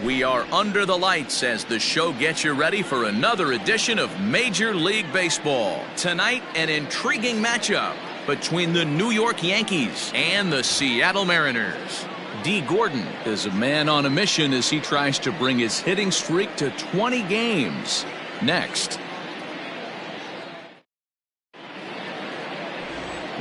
We are under the lights as the show gets you ready for another edition of Major League Baseball. Tonight, an intriguing matchup between the New York Yankees and the Seattle Mariners. D. Gordon is a man on a mission as he tries to bring his hitting streak to 20 games. Next.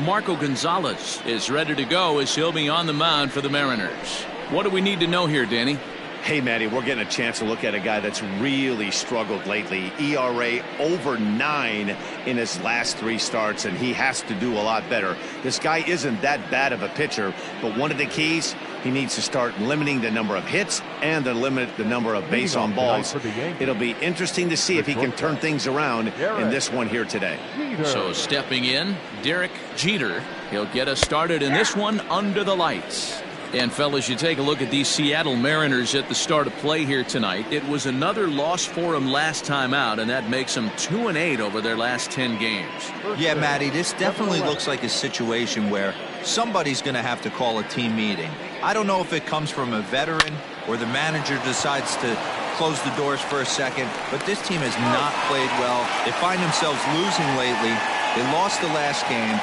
Marco Gonzalez is ready to go as he'll be on the mound for the Mariners. What do we need to know here, Danny? Hey, Matty, we're getting a chance to look at a guy that's really struggled lately. ERA over 9 in his last 3 starts, and he has to do a lot better. This guy isn't that bad of a pitcher, but one of the keys, he needs to start limiting the number of hits and to limit the number of base on balls. It'll be interesting to see if he can turn things around in this one here today. So stepping in, Derek Jeter. He'll get us started in this one under the lights. And fellas, you take a look at these Seattle Mariners at the start of play here tonight. It was another loss for them last time out, and that makes them 2-8 over their last 10 games. Yeah, Matty, this definitely looks like a situation where somebody's going to have to call a team meeting. I don't know if it comes from a veteran or the manager decides to close the doors for a second, but this team has not played well. They find themselves losing lately. They lost the last game,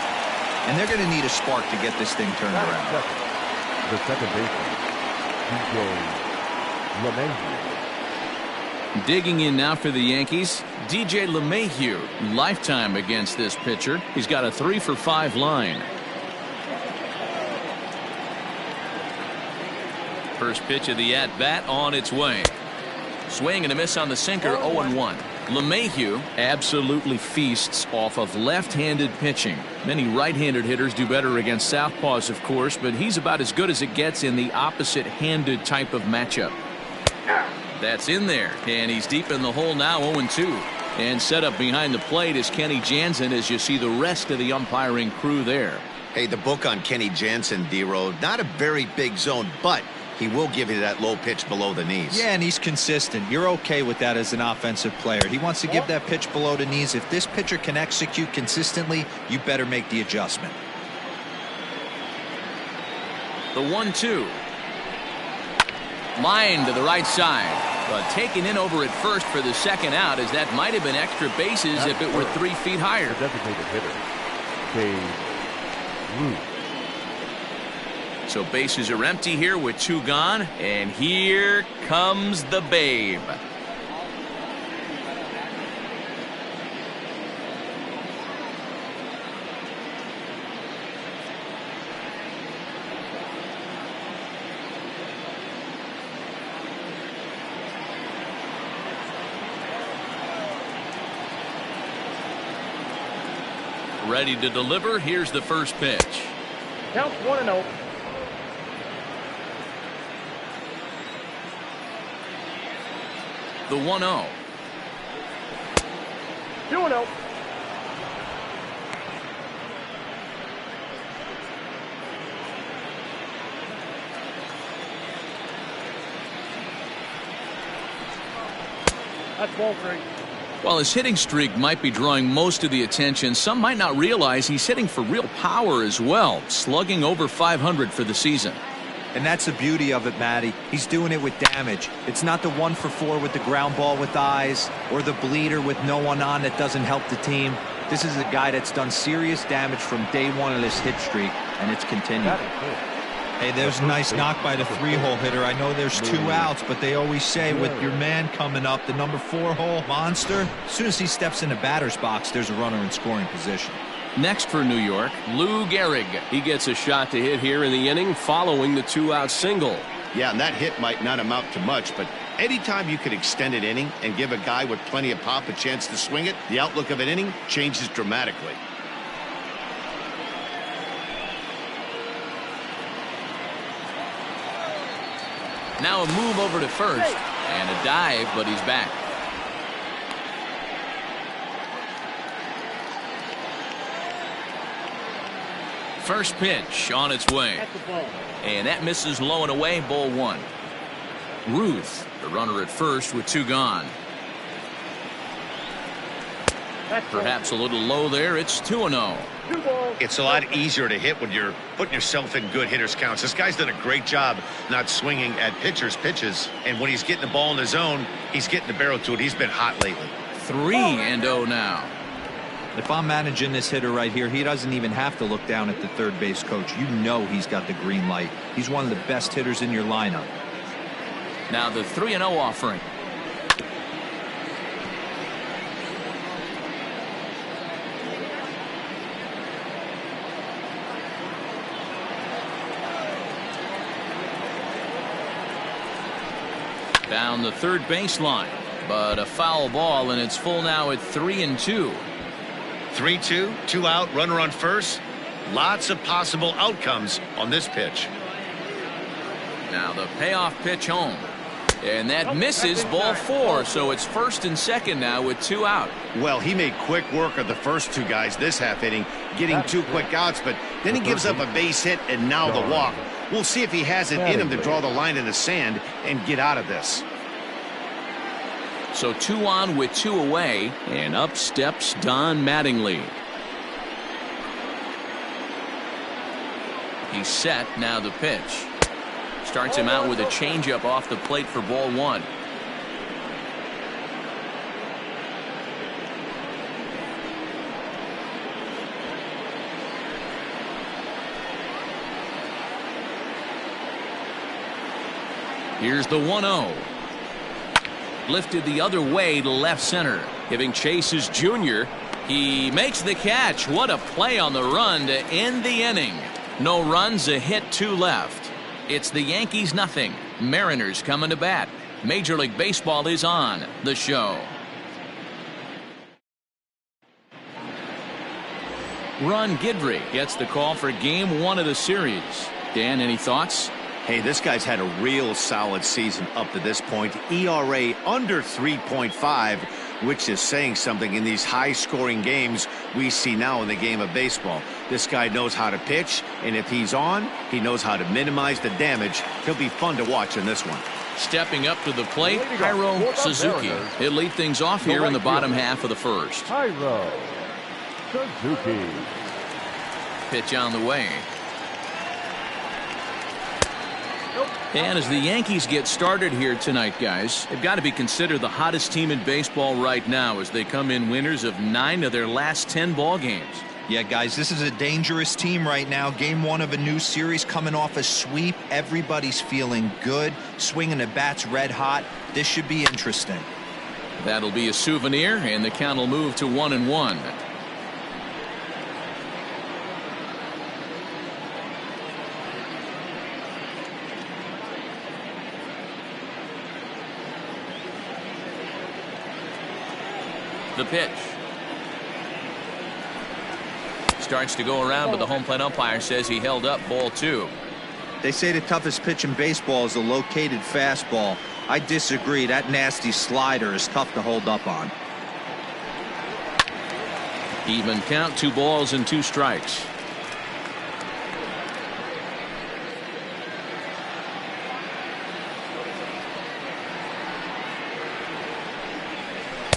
and they're going to need a spark to get this thing turned around. The second baseman, DJ LeMahieu. Digging in now for the Yankees, DJ LeMahieu. Lifetime against this pitcher. He's got a 3-for-5 line. First pitch of the at-bat on its way. Swing and a miss on the sinker, 0-1. LeMahieu absolutely feasts off of left-handed pitching. Many right-handed hitters do better against southpaws, of course, but he's about as good as it gets in the opposite-handed type of matchup. That's in there, and he's deep in the hole now, 0-2. And set up behind the plate is Kenny Jansen as you see the rest of the umpiring crew there. Hey, the book on Kenny Jansen, D-Road, not a very big zone, but he will give you that low pitch below the knees. Yeah, and he's consistent. You're okay with that as an offensive player. He wants to give that pitch below the knees. If this pitcher can execute consistently, you better make the adjustment. The 1-2. Line to the right side. But taken in over at first for the second out, as that might have been extra bases if it were 3 feet higher. The designated hitter, Dave Root. So bases are empty here with 2 gone, and here comes the Babe. Ready to deliver. Here's the first pitch. Counts 1-0. The 1-0. 2-0. That's ball 3. While his hitting streak might be drawing most of the attention, some might not realize he's hitting for real power as well, slugging over 500 for the season. And that's the beauty of it, Matty. He's doing it with damage. It's not the 1-for-4 with the ground ball with eyes or the bleeder with no one on that doesn't help the team. This is a guy that's done serious damage from day one of this hit streak, and it's continued. Hey, there's a nice knock by the 3-hole hitter. I know there's 2 outs, but they always say with your man coming up, the number 4-hole monster, as soon as he steps in the batter's box, there's a runner in scoring position. Next for New York, Lou Gehrig. He gets a shot to hit here in the inning following the 2-out single. Yeah, and that hit might not amount to much, but anytime you can extend an inning and give a guy with plenty of pop a chance to swing it, the outlook of an inning changes dramatically. Now a move over to first, and a dive, but he's back. First pitch on its way. And that misses low and away, ball 1. Ruth, the runner at first with 2 gone. Perhaps a little low there. It's 2-0. 2 balls. It's a lot easier to hit when you're putting yourself in good hitters counts. This guy's done a great job not swinging at pitchers' pitches. And when he's getting the ball in the zone, he's getting the barrel to it. He's been hot lately. 3-0 now. If I'm managing this hitter right here, he doesn't even have to look down at the third base coach. You know he's got the green light. He's one of the best hitters in your lineup. Now the 3-0 offering. Down the third baseline, but a foul ball, and it's full now at 3-2. 3-2, 2 out, runner on first. Lots of possible outcomes on this pitch. Now the payoff pitch home, and that misses, ball 4. So it's first and second now with 2 out. Well, he made quick work of the first 2 guys this half inning, getting 2 quick outs, but then he gives up a base hit and now the walk. We'll see if he has it in him to draw the line in the sand and get out of this. So 2 on with 2 away, and up steps Don Mattingly. He's set. Now the pitch. Starts him out with a changeup off the plate for ball 1. Here's the 1-0. Lifted the other way to left center. Giving chase is Junior. He makes the catch. What a play on the run to end the inning. No runs, a hit, 2 left. It's the Yankees nothing. Mariners coming to bat. Major League Baseball is on the show. Ron Guidry gets the call for game 1 of the series. Dan, any thoughts? Hey, this guy's had a real solid season up to this point. ERA under 3.5, which is saying something in these high-scoring games we see now in the game of baseball. This guy knows how to pitch, and if he's on, he knows how to minimize the damage. He'll be fun to watch in this one. Stepping up to the plate, Hiro Suzuki. He'll lead things off here in the bottom half of the first. Hiro Suzuki. Pitch on the way. And as the Yankees get started here tonight, guys, they've got to be considered the hottest team in baseball right now as they come in winners of 9 of their last 10 ball games. Yeah, guys, this is a dangerous team right now. Game 1 of a new series, coming off a sweep. Everybody's feeling good, swinging the bats red hot. This should be interesting. That'll be a souvenir, and the count will move to 1-1. The pitch. Starts to go around, but the home plate umpire says he held up ball 2. They say the toughest pitch in baseball is a located fastball. I disagree. That nasty slider is tough to hold up on. Even count, 2 balls and 2 strikes.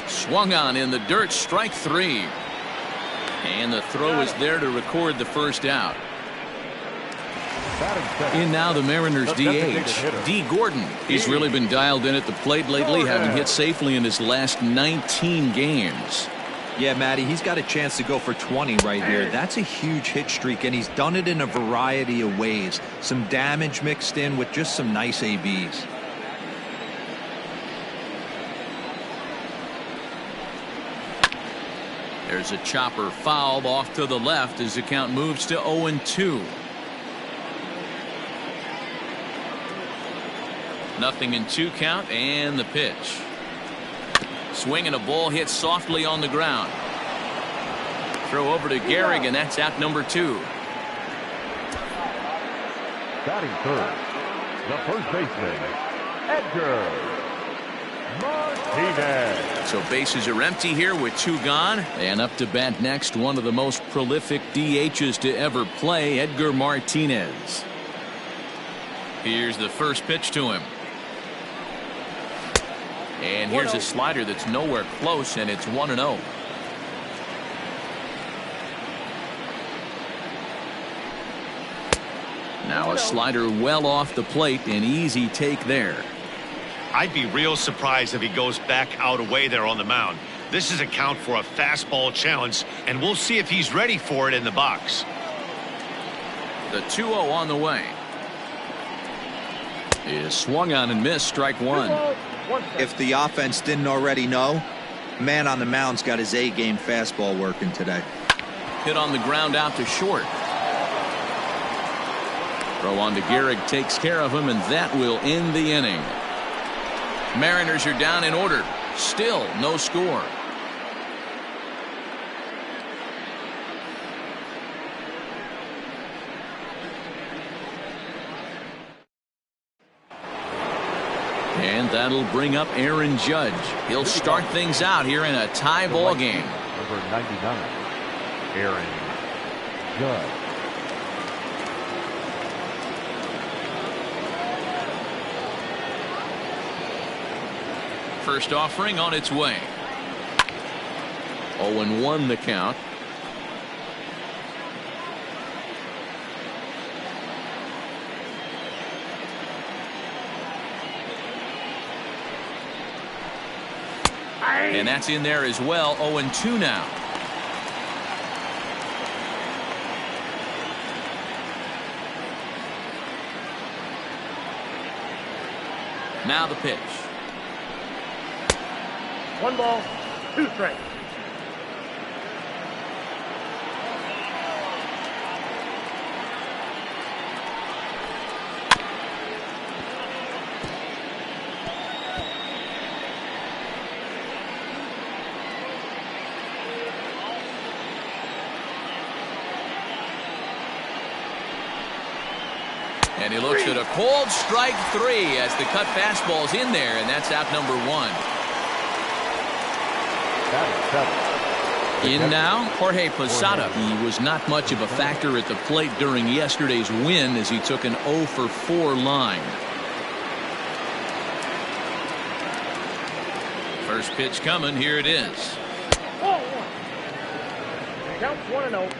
Swung on in the dirt, strike 3. And the throw is there to record the first out. In now the Mariners DH, D. Gordon. He's really been dialed in at the plate lately, having hit safely in his last 19 games. Yeah, Matty, he's got a chance to go for 20 right here. That's a huge hit streak, and he's done it in a variety of ways. Some damage mixed in with just some nice ABs. There's a chopper foul off to the left as the count moves to 0-2. Nothing in 2 count, and the pitch. Swing and a ball hit softly on the ground. Throw over to Gehrig, and that's out number 2. Batting third, the first baseman, Edgar Martinez. So bases are empty here with 2 gone, and up to bat next, one of the most prolific DHs to ever play, Edgar Martinez. Here's the first pitch to him. And here's a slider that's nowhere close, and it's 1-0. A slider well off the plate. An easy take there. I'd be real surprised if he goes back out away there on the mound. This is a count for a fastball challenge, and we'll see if he's ready for it in the box. The 2-0 on the way. Is swung on and missed. Strike one. If the offense didn't already know, man on the mound's got his A-game fastball working today. Hit on the ground out to short. Throw on to Gehrig takes care of him, and that will end the inning. Mariners are down in order. Still no score. And that'll bring up Aaron Judge. He'll start things out here in a tie ball game. Number 99, Aaron Judge. First offering on its way. 0-1 the count. And that's in there as well. 0-2 now. Now the pitch. 1 ball, 2 strikes. And he looks at a cold strike 3 as the cut fastball's in there, and that's out number 1. In now, Jorge Posada. He was not much of a factor at the plate during yesterday's win as he took an 0-for-4 line. First pitch coming. Here it is. Ball 1. Counts 1-0.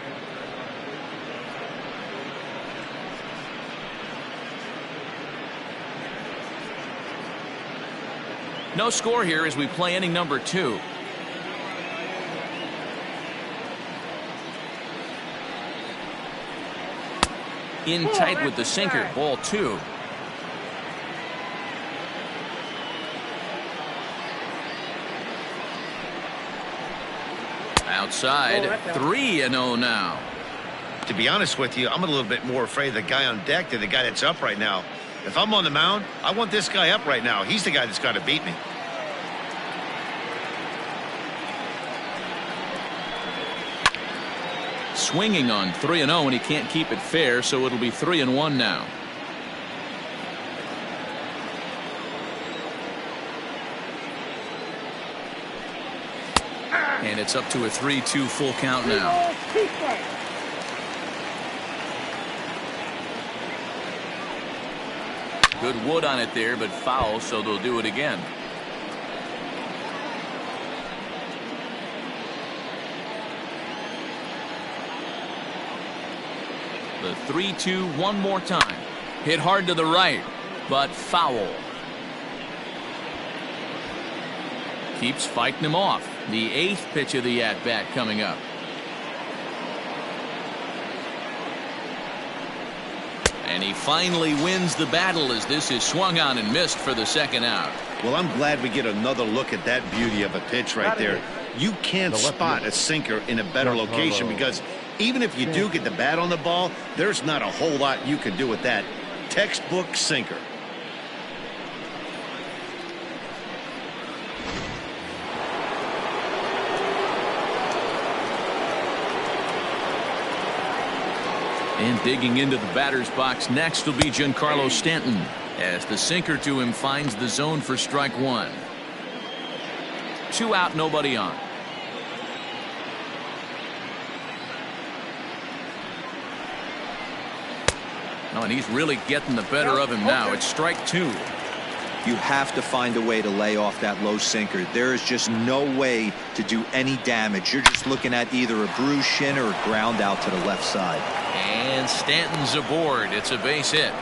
No score here as we play inning number 2. In tight with the sinker. Ball 2. Outside. 3-0 now. To be honest with you, I'm a little bit more afraid of the guy on deck than the guy that's up right now. If I'm on the mound, I want this guy up right now. He's the guy that's got to beat me. Swinging on 3-0, and he can't keep it fair, so it'll be 3-1 now. And it's up to a 3-2 full count now. Good wood on it there, but foul, so they'll do it again. The 3-2 one more time. Hit hard to the right, but foul. Keeps fighting him off. The 8th pitch of the at-bat coming up. And he finally wins the battle as this is swung on and missed for the second out. Well, I'm glad we get another look at that beauty of a pitch right there. You can't spot a sinker in a better location because even if you do get the bat on the ball, there's not a whole lot you can do with that. Textbook sinker. And digging into the batter's box next will be Giancarlo Stanton as the sinker to him finds the zone for strike 1. 2 out, nobody on. Oh, and he's really getting the better of him now. It's strike 2. You have to find a way to lay off that low sinker. There is just no way to do any damage. You're just looking at either a bruised shin or a ground out to the left side. And Stanton's aboard. It's a base hit.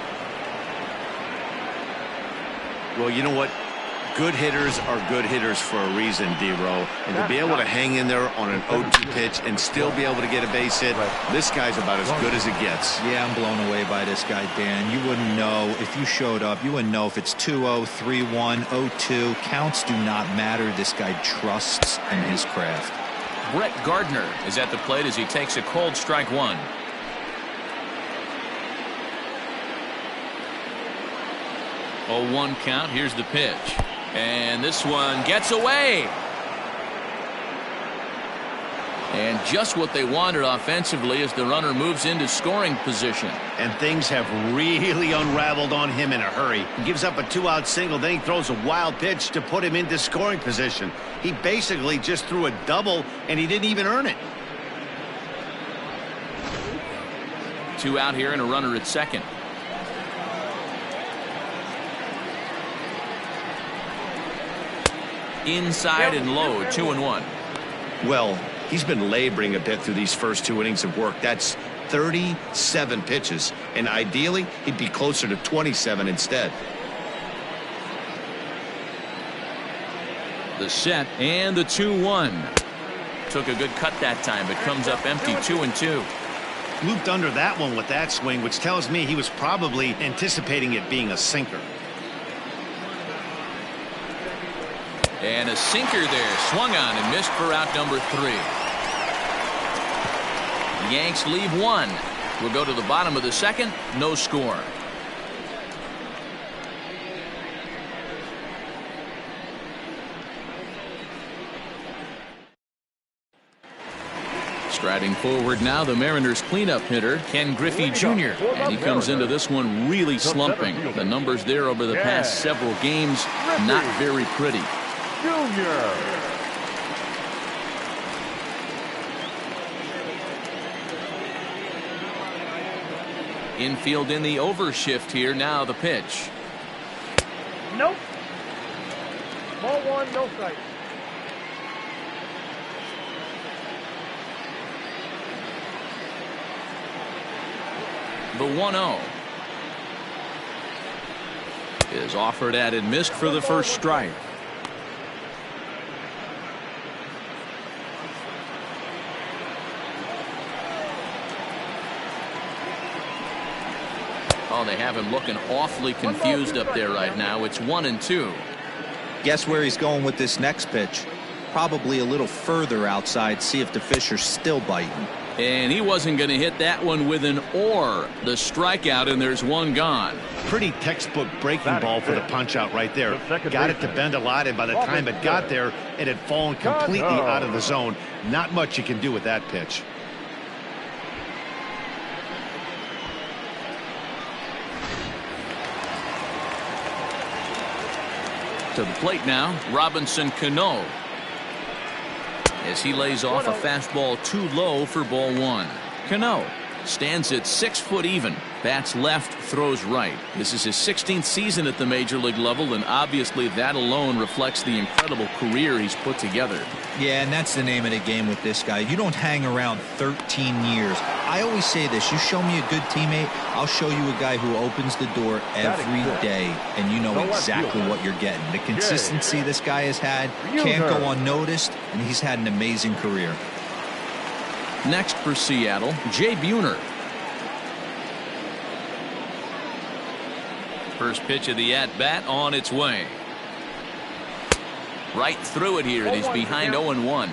Well, you know what? Good hitters are good hitters for a reason, D-Row. And to be able to hang in there on an 0-2 pitch and still be able to get a base hit, this guy's about as good as it gets. Yeah, I'm blown away by this guy, Dan. You wouldn't know if you showed up. You wouldn't know if it's 2-0, 3-1, 0-2. Counts do not matter. This guy trusts in his craft. Brett Gardner is at the plate as he takes a cold strike one. Oh, 1 count. Here's the pitch. And this one gets away. And just what they wanted offensively as the runner moves into scoring position. And things have really unraveled on him in a hurry. He gives up a 2-out single, then he throws a wild pitch to put him into scoring position. He basically just threw a double, and he didn't even earn it. 2 out here and a runner at second. Inside and low, 2-1. Well, he's been laboring a bit through these first 2 innings of work. That's 37 pitches, and ideally he'd be closer to 27 instead. The set and the 2-1. Took a good cut that time, but comes up empty. 2-2. Looped under that one with that swing, which tells me he was probably anticipating it being a sinker. And a sinker there, swung on and missed for out number 3. The Yanks leave 1. We'll go to the bottom of the second. No score. Striding forward now, the Mariners cleanup hitter, Ken Griffey Jr. And he comes into this one really slumping. The numbers there over the past several games, not very pretty. Junior. Infield in the overshift here. Now the pitch. Nope. Ball 1, no strike. The 1-0 is offered at and missed for the first strike. Oh, they have him looking awfully confused up there right now. It's 1-2. Guess where he's going with this next pitch? Probably a little further outside. See if the fish are still biting. And he wasn't going to hit that one with an or. The strikeout, and there's one gone. Pretty textbook breaking ball for the punch out right there. Got it to bend a lot, and by the time it got there, it had fallen completely out of the zone. Not much you can do with that pitch. To the plate now, Robinson Cano, as he lays off a fastball too low for ball 1. Cano stands at 6 foot even, bats left, throws right. This is his 16th season at the major league level, and obviously that alone reflects the incredible career he's put together. Yeah, and that's the name of the game with this guy. You don't hang around 13 years. I always say this: you show me a good teammate, I'll show you a guy who opens the door every day, and you know exactly what you're getting. The consistency this guy has had can't go unnoticed, and he's had an amazing career. Next for Seattle, Jay Buhner. First pitch of the at-bat on its way. Right through it here, and he's behind 0-1.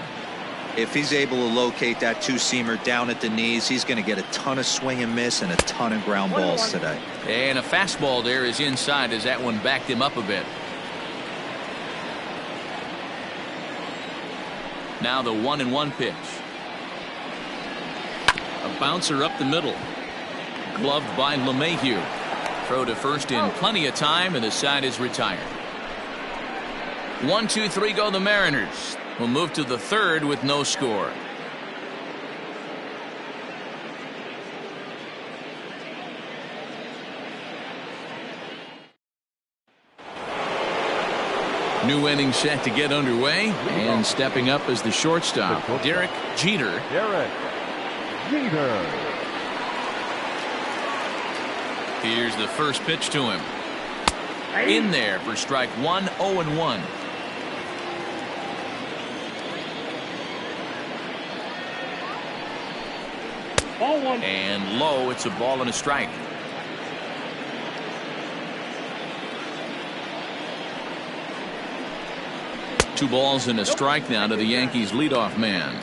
If he's able to locate that two-seamer down at the knees, he's going to get a ton of swing and miss and a ton of ground balls today. And a fastball there is inside as that one backed him up a bit. Now the 1-1 pitch. A bouncer up the middle. Gloved by LeMahieu. Throw to first in plenty of time, and the side is retired. 1-2-3 go the Mariners. We'll move to the third with no score. New inning set to get underway, and stepping up as the shortstop, Derek Jeter. Here's the first pitch to him. In there for strike one, 0-1. Ball one. And low, it's a ball and a strike. Two balls and a strike now to the Yankees leadoff man.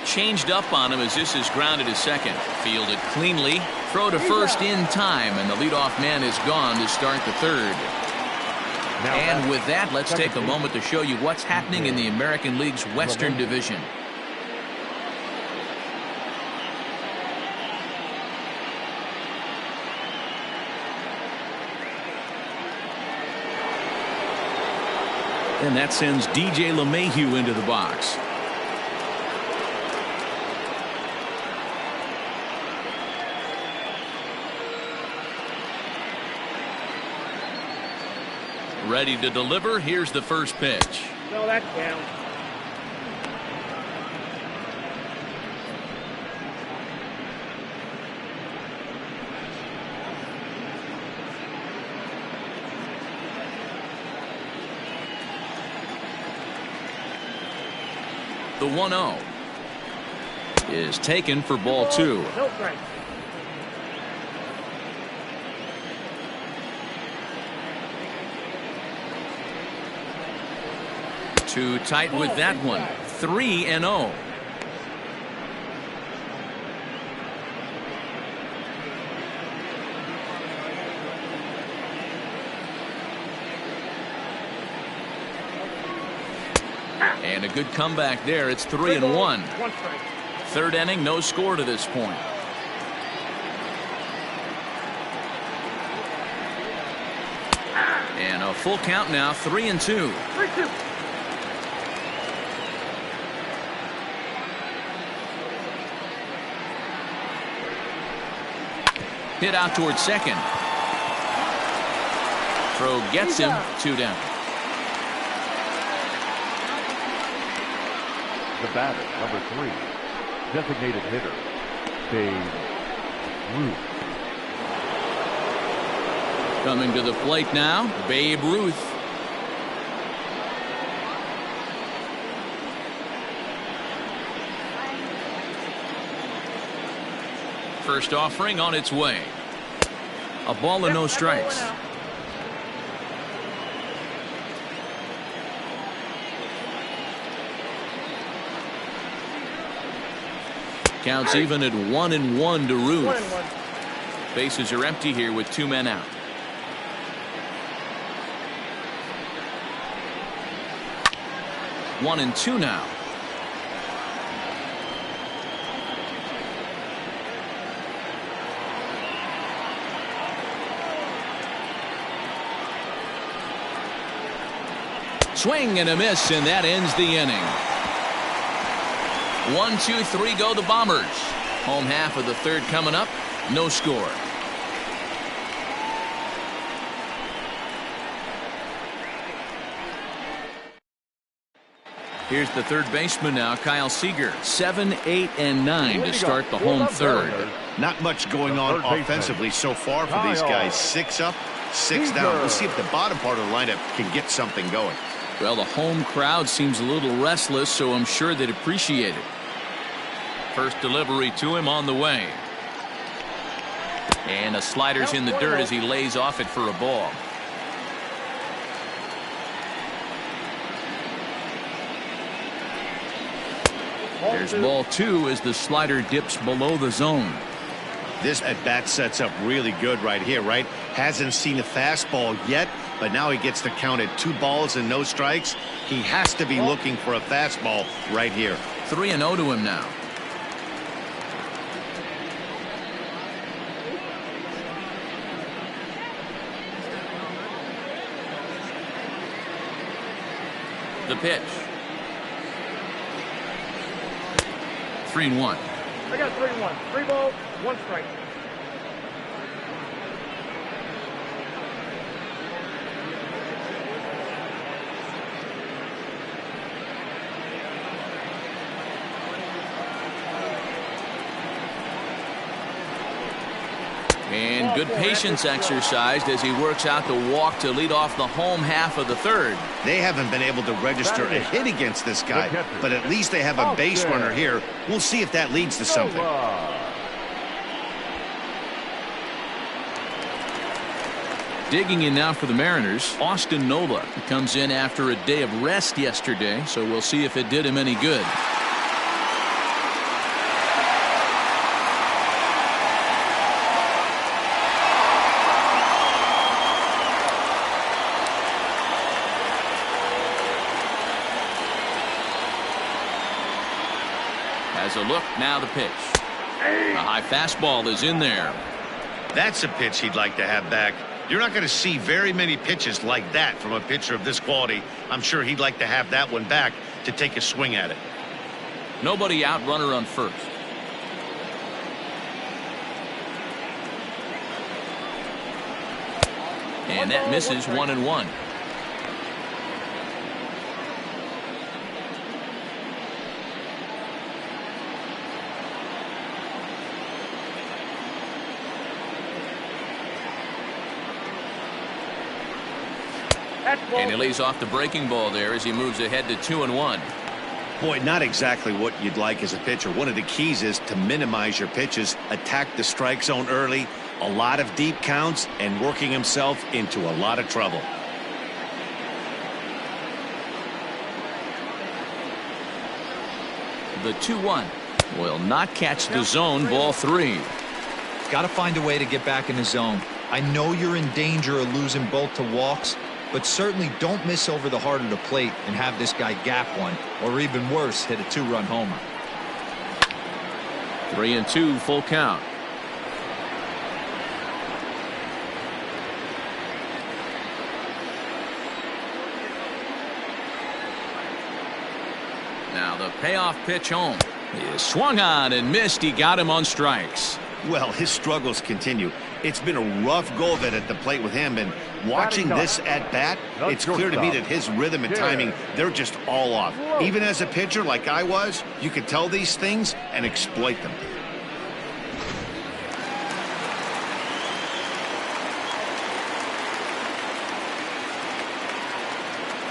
Changed up on him as this is grounded to second. Fielded cleanly. Throw to first in time, and the leadoff man is gone to start the third. And with that, let's take a moment to show you what's happening in the American League's Western Division. And that sends DJ LeMahieu into the box. Ready to deliver. Here's the first pitch. No, that's down. The 1-0 is taken for ball two. No strike. Too tight with that one. 3-0. And a good comeback there. It's 3-1. Third inning, no score to this point. And a full count now, 3-2. 3-2. Hit out towards second. Throw gets him. 2 down. The batter, number 3, designated hitter, Babe Ruth. Coming to the plate now, Babe Ruth. First offering on its way. A ball and no strikes. Counts even at 1-1 to Ruth. Bases are empty here with 2 men out. One and two now. Swing and a miss, and that ends the inning. 1, 2, 3 go the Bombers. Home half of the third coming up. No score. Here's the third baseman now, Kyle Seager. 7, 8, and 9 to start the home third. Not much going on offensively so far for these guys. 6 up, 6 down. We'll see if the bottom part of the lineup can get something going. Well, the home crowd seems a little restless, so I'm sure they'd appreciate it. First delivery to him on the way. And a slider's in the dirt as he lays off it for a ball. There's ball 2 as the slider dips below the zone. This at bat sets up really good right here, right? Hasn't seen a fastball yet, but now he gets to count at 2 balls and no strikes. He has to be looking for a fastball right here. 3-0 to him now. The pitch. 3-1. I got 3-1. 3 balls, 1 strike. Good patience exercised as he works out the walk to lead off the home half of the third. They haven't been able to register a hit against this guy, but at least they have a base runner here. We'll see if that leads to something. Digging in now for the Mariners, Austin Nola. He comes in after a day of rest yesterday, so we'll see if it did him any good. Has a look, now the pitch. A high fastball is in there. That's a pitch he'd like to have back. You're not going to see very many pitches like that from a pitcher of this quality. I'm sure he'd like to have that one back to take a swing at it. Nobody out, runner on first. And that misses, 1-1. And he lays off the breaking ball there as he moves ahead to 2-1. Boy, not exactly what you'd like as a pitcher. One of the keys is to minimize your pitches, attack the strike zone early, a lot of deep counts, and working himself into a lot of trouble. The 2-1 will not catch the zone, ball 3. Got to find a way to get back in the zone. I know you're in danger of losing both to walks, but certainly don't miss over the heart of the plate and have this guy gap one, or even worse, hit a 2-run homer. 3-2, full count. Now the payoff pitch home. He swung on and missed. He got him on strikes. Well, his struggles continue. It's been a rough go of it at the plate with him, and watching this at bat, it's clear to me that his rhythm and timing, they're just all off. Even as a pitcher like I was, you could tell these things and exploit them.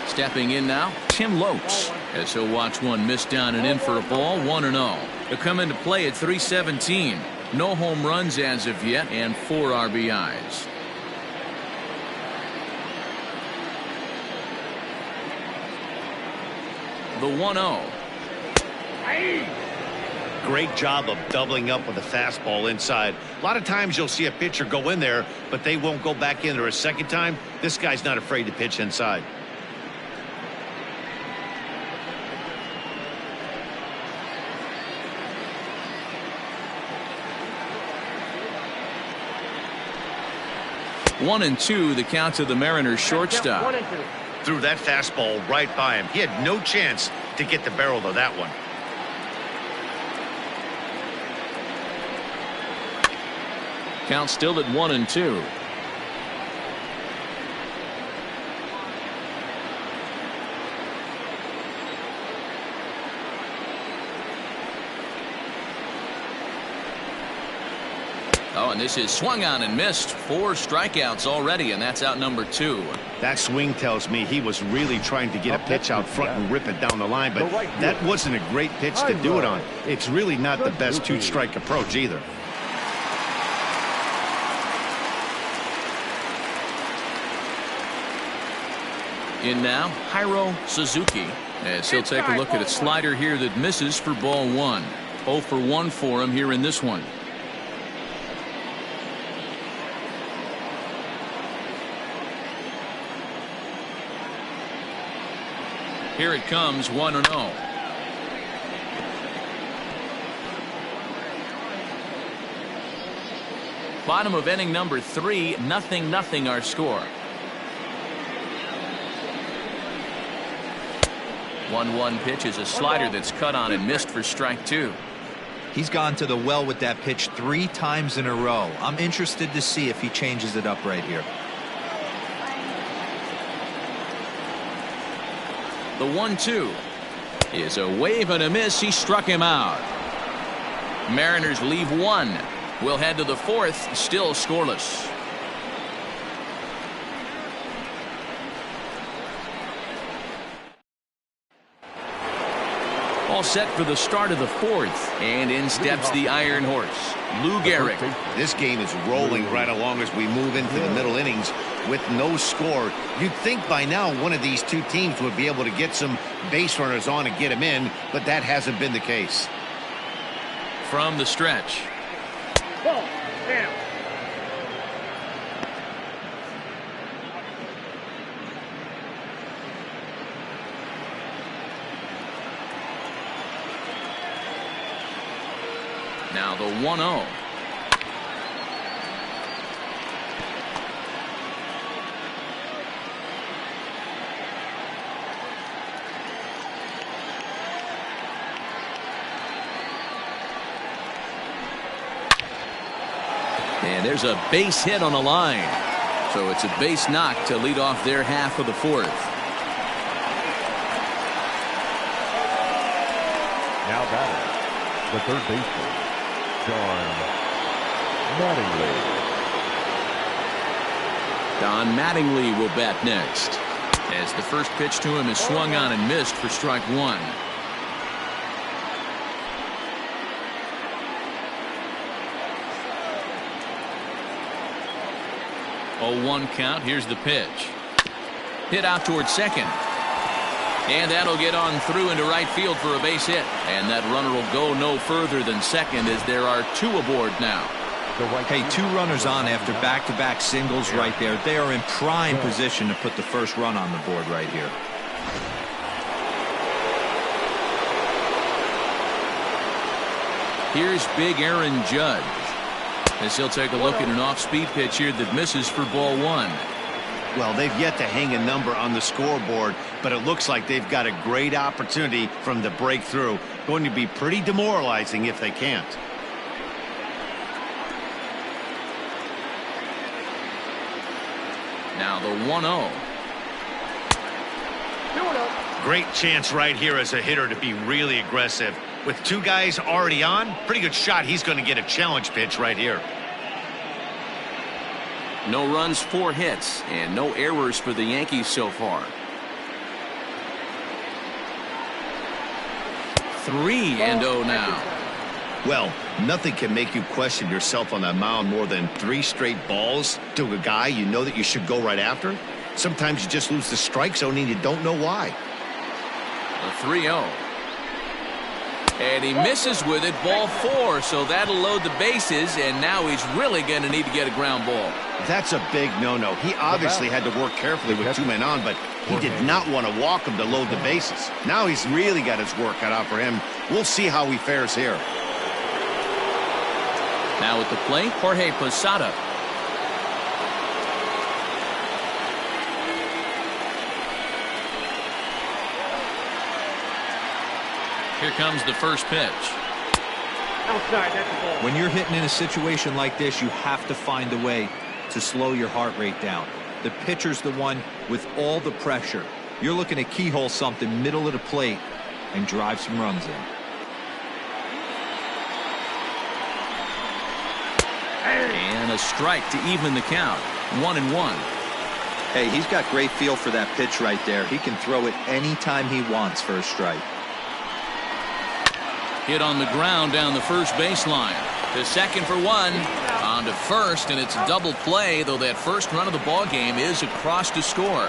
Stepping in now, Tim Lopes, as he'll watch one miss down and in for a ball, 1-0. He'll come into play at 317. No home runs as of yet, and 4 RBIs. The 1-0. Great job of doubling up with a fastball inside. A lot of times you'll see a pitcher go in there, but they won't go back in there a second time. This guy's not afraid to pitch inside. One and 2, the count to the Mariners shortstop. Threw that fastball right by him. He had no chance to get the barrel of that one. Count still at 1-2. Oh, and this is swung on and missed. 4 strikeouts already, and that's out number 2. That swing tells me he was really trying to get a pitch out front and rip it down the line, but that wasn't a great pitch to do it on. It's really not the best 2-strike approach either. In now, Hiro Suzuki, as he'll take a look at a slider here that misses for ball 1. 0 for 1 for him here in this one. Here it comes, 1-0. Bottom of inning number 3, 0-0 our score. 1-1 pitch is a slider that's cut on and missed for strike 2. He's gone to the well with that pitch 3 times in a row. I'm interested to see if he changes it up right here. The 1-2 is a wave and a miss. He struck him out. Mariners leave 1. We'll head to the fourth, still scoreless. All set for the start of the fourth, and in steps the Iron Horse, Lou Gehrig. This game is rolling right along as we move into the middle innings with no score. You'd think by now one of these two teams would be able to get some base runners on and get them in, but that hasn't been the case. From the stretch. Ball. Down. Now the 1-0. And there's a base hit on the line. So it's a base knock to lead off their half of the fourth. Now batting, the third baseman, Don Mattingly. Don Mattingly will bat next, as the first pitch to him is swung on and missed for strike one. 0-1 count. Here's the pitch. Hit out towards second. And that'll get on through into right field for a base hit. And that runner will go no further than second, as there are two aboard now. Hey, two runners on after back-to-back singles right there. They are in prime position to put the first run on the board right here. Here's big Aaron Judge, as he'll take a look at an off-speed pitch here that misses for ball one. Well, they've yet to hang a number on the scoreboard, but it looks like they've got a great opportunity from the breakthrough. Going to be pretty demoralizing if they can't. Now the 1-0. Great chance right here as a hitter to be really aggressive. With two guys already on, pretty good shot. He's going to get a challenge pitch right here. No runs, 4 hits, and no errors for the Yankees so far. 3-0 now. Well, nothing can make you question yourself on that mound more than 3 straight balls to a guy you know that you should go right after. Sometimes you just lose the strike zone and you don't know why. The 3-0. And he misses with it, ball 4, so that'll load the bases, and now he's really going to need to get a ground ball. That's a big no-no. He obviously had to work carefully with 2 men on, but he did not want to walk him to load the bases. Now he's really got his work cut out for him. We'll see how he fares here. Now at the plate, Jorge Posada. Here comes the first pitch. Outside, that's the ball. When you're hitting in a situation like this, you have to find a way to slow your heart rate down. The pitcher's the one with all the pressure. You're looking to keyhole something middle of the plate and drive some runs in. And a strike to even the count. 1-1. Hey, he's got great feel for that pitch right there. He can throw it anytime he wants for a strike. Hit on the ground down the first baseline. To second for 1. On to first, and it's a double play, though that first run of the ball game is across to score.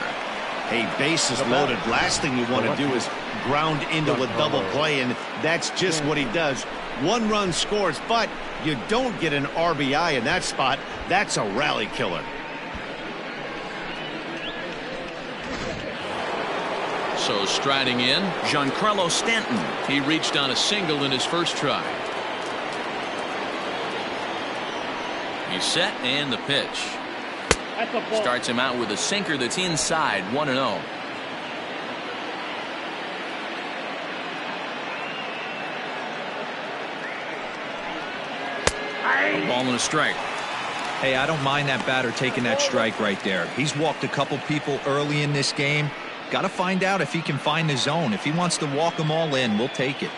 Hey, base is loaded. Last thing you want to do is ground into a double play, and that's just what he does. 1 run scores, but you don't get an RBI in that spot. That's a rally killer. So striding in, Giancarlo Stanton. He reached on a single in his first try. He's set, and the pitch. That's a ball. Starts him out with a sinker that's inside. 1-0. A ball and a strike. Hey, I don't mind that batter taking that strike right there. He's walked a couple people early in this game. Got to find out if he can find the zone. If he wants to walk them all in, we'll take it.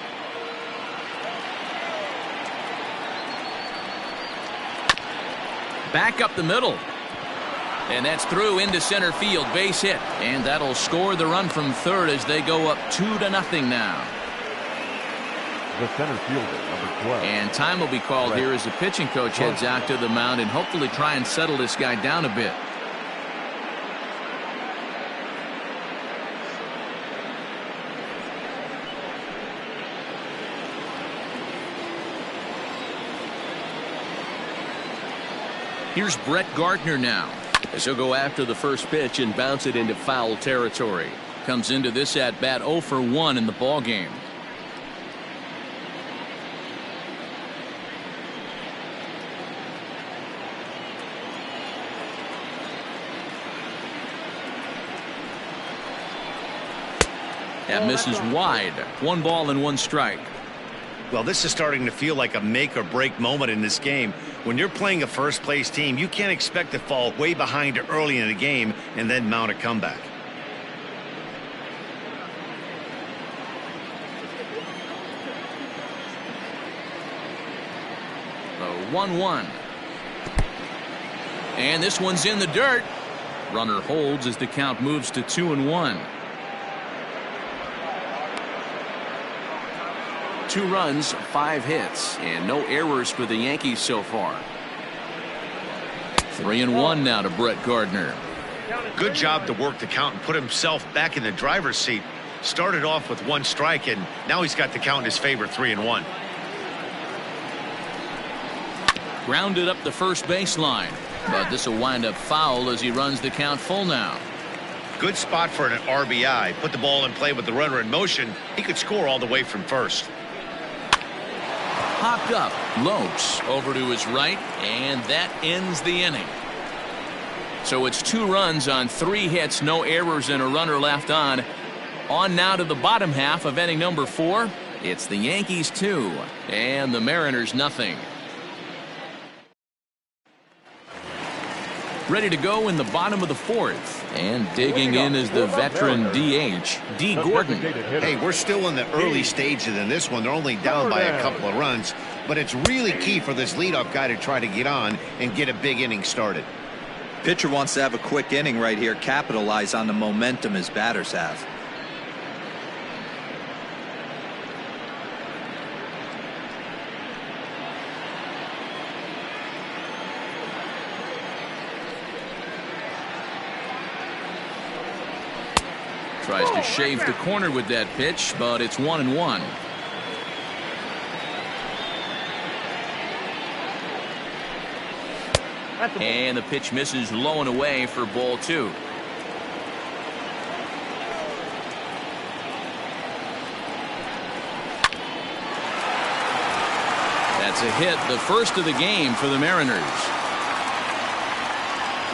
Back up the middle. And that's through into center field. Base hit. And that'll score the run from third as they go up 2-0 now. The center fielder, number 12. And time will be called here as the pitching coach heads out to the mound and hopefully try and settle this guy down a bit. Here's Brett Gardner now, as he'll go after the first pitch and bounce it into foul territory. Comes into this at bat 0 for 1 in the ball game. That misses wide. 1 ball and 1 strike. Well, this is starting to feel like a make or break moment in this game. When you're playing a first place team, you can't expect to fall way behind early in the game and then mount a comeback. The 1-1. And this one's in the dirt. Runner holds as the count moves to 2-1. 2 runs, 5 hits, and no errors for the Yankees so far. 3-1 now to Brett Gardner. Good job to work the count and put himself back in the driver's seat. Started off with 1 strike, and now he's got the count in his favor, 3-1. Grounded up the first baseline, but this will wind up foul as he runs the count full now. Good spot for an RBI. Put the ball in play with the runner in motion. He could score all the way from first. Popped up. Lopes over to his right, and that ends the inning. So it's 2 runs on 3 hits, no errors, and a runner left on. On now to the bottom half of inning number 4. It's the Yankees 2 and the Mariners nothing. Ready to go in the bottom of the 4th. And digging in is the veteran DH, D. Gordon. Hey, we're still in the early stages in this one. They're only down by a couple of runs. But it's really key for this leadoff guy to try to get on and get a big inning started. Pitcher wants to have a quick inning right here, capitalize on the momentum his batters have. Tries to shave the corner with that pitch, but it's 1-1. And the pitch misses low and away for ball 2. That's a hit, the first of the game for the Mariners.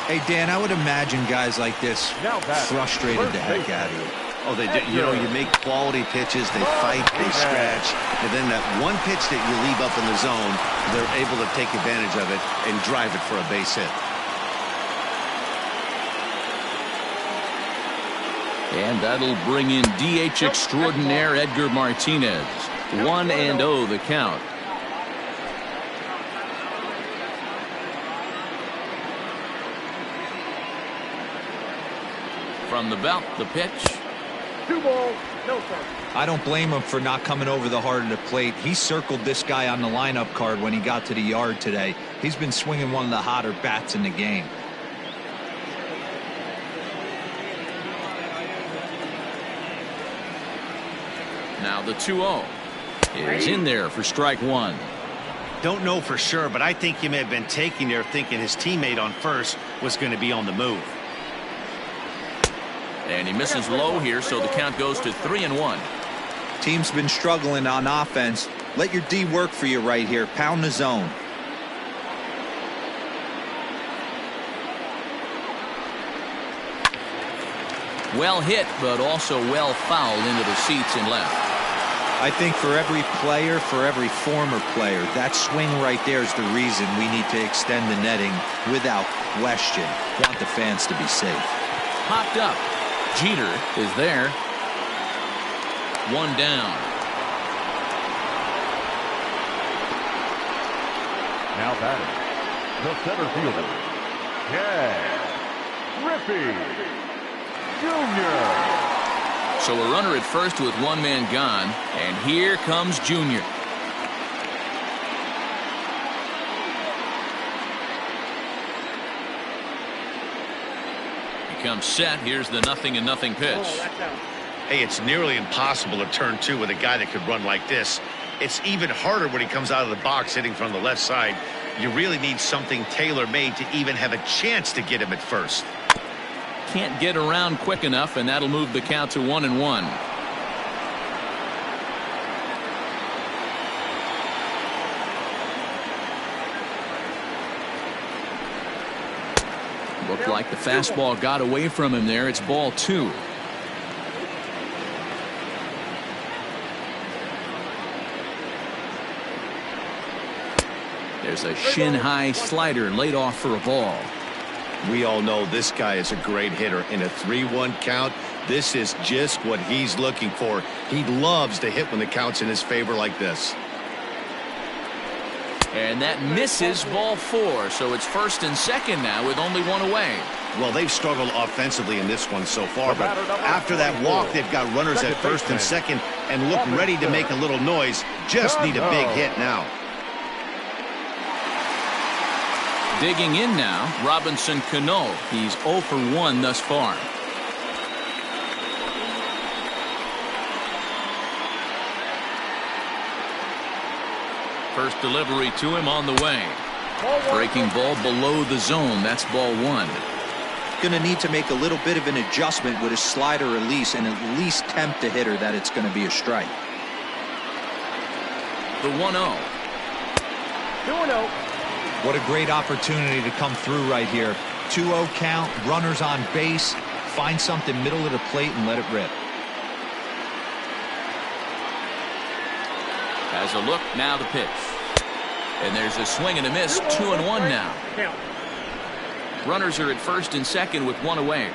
Hey, Dan, I would imagine guys like this frustrated the heck out of you. Oh, they do. You know, you make quality pitches, they fight, they scratch, and then that one pitch that you leave up in the zone, they're able to take advantage of it and drive it for a base hit. And that'll bring in DH extraordinaire Edgar Martinez. 1-0 the count. From the belt, the pitch. 2 balls, no strikes. I don't blame him for not coming over the heart of the plate. He circled this guy on the lineup card when he got to the yard today. He's been swinging one of the hotter bats in the game. Now the 2-0 is in there for strike 1. Don't know for sure, but I think he may have been taking there thinking his teammate on first was going to be on the move. And he misses low here, so the count goes to 3-1. Team's been struggling on offense. Let your D work for you right here. Pound the zone. Well hit, but also well fouled into the seats and left. I think for every player, for every former player, that swing right there is the reason we need to extend the netting without question. Want the fans to be safe. Popped up. Jeter is there. 1 down. Now batting, The center fielder, Ken Griffey Jr. So a runner at first with one man gone, and here comes Junior. He comes set. Here's the 0-0 pitch. Hey, it's nearly impossible to turn two with a guy that could run like this. It's even harder when he comes out of the box hitting from the left side. You really need something tailor-made to even have a chance to get him at first. Can't get around quick enough, and that'll move the count to 1-1. Looked like the fastball got away from him there. It's ball 2. There's a shin-high slider laid off for a ball. We all know this guy is a great hitter. In a 3-1 count, this is just what he's looking for. He loves to hit when the count's in his favor like this. And that misses, ball 4. So it's first and second now with only one away. Well, they've struggled offensively in this one so far, but after that walk, they've got runners at first and second and look ready to make a little noise. Just need a big hit now. Digging in now, Robinson Cano. He's 0 for 1 thus far. First delivery to him on the way. Breaking ball below the zone. That's ball 1. Going to need to make a little bit of an adjustment with his slider release and at least tempt the hitter that it's going to be a strike. The 1-0. 2-0. What a great opportunity to come through right here. 2-0 count, runners on base. Find something middle of the plate and let it rip. Has a look, now the pitch. And there's a swing and a miss, 2-1 now. Runners are at first and second with one away.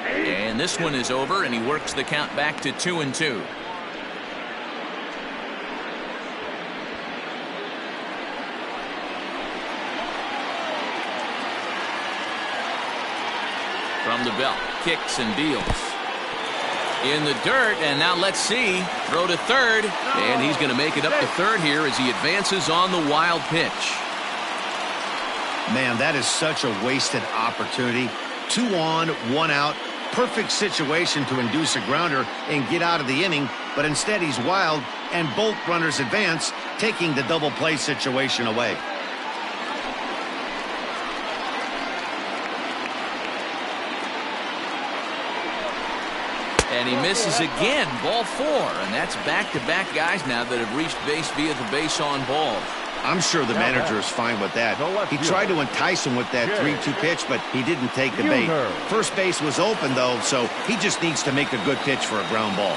And this one is over, and he works the count back to 2-2. From the belt, kicks and deals. In the dirt, and now let's see. Throw to third, and he's going to make it up to third here as he advances on the wild pitch. Man, that is such a wasted opportunity. 2 on, 1 out. Perfect situation to induce a grounder and get out of the inning, but instead he's wild, and both runners advance, taking the double play situation away. And he misses again, ball 4, and that's back-to-back guys now that have reached base via the base on ball. I'm sure the manager is fine with that. He tried to entice him with that 3-2 pitch, but he didn't take the bait. First base was open, though, so he just needs to make a good pitch for a ground ball.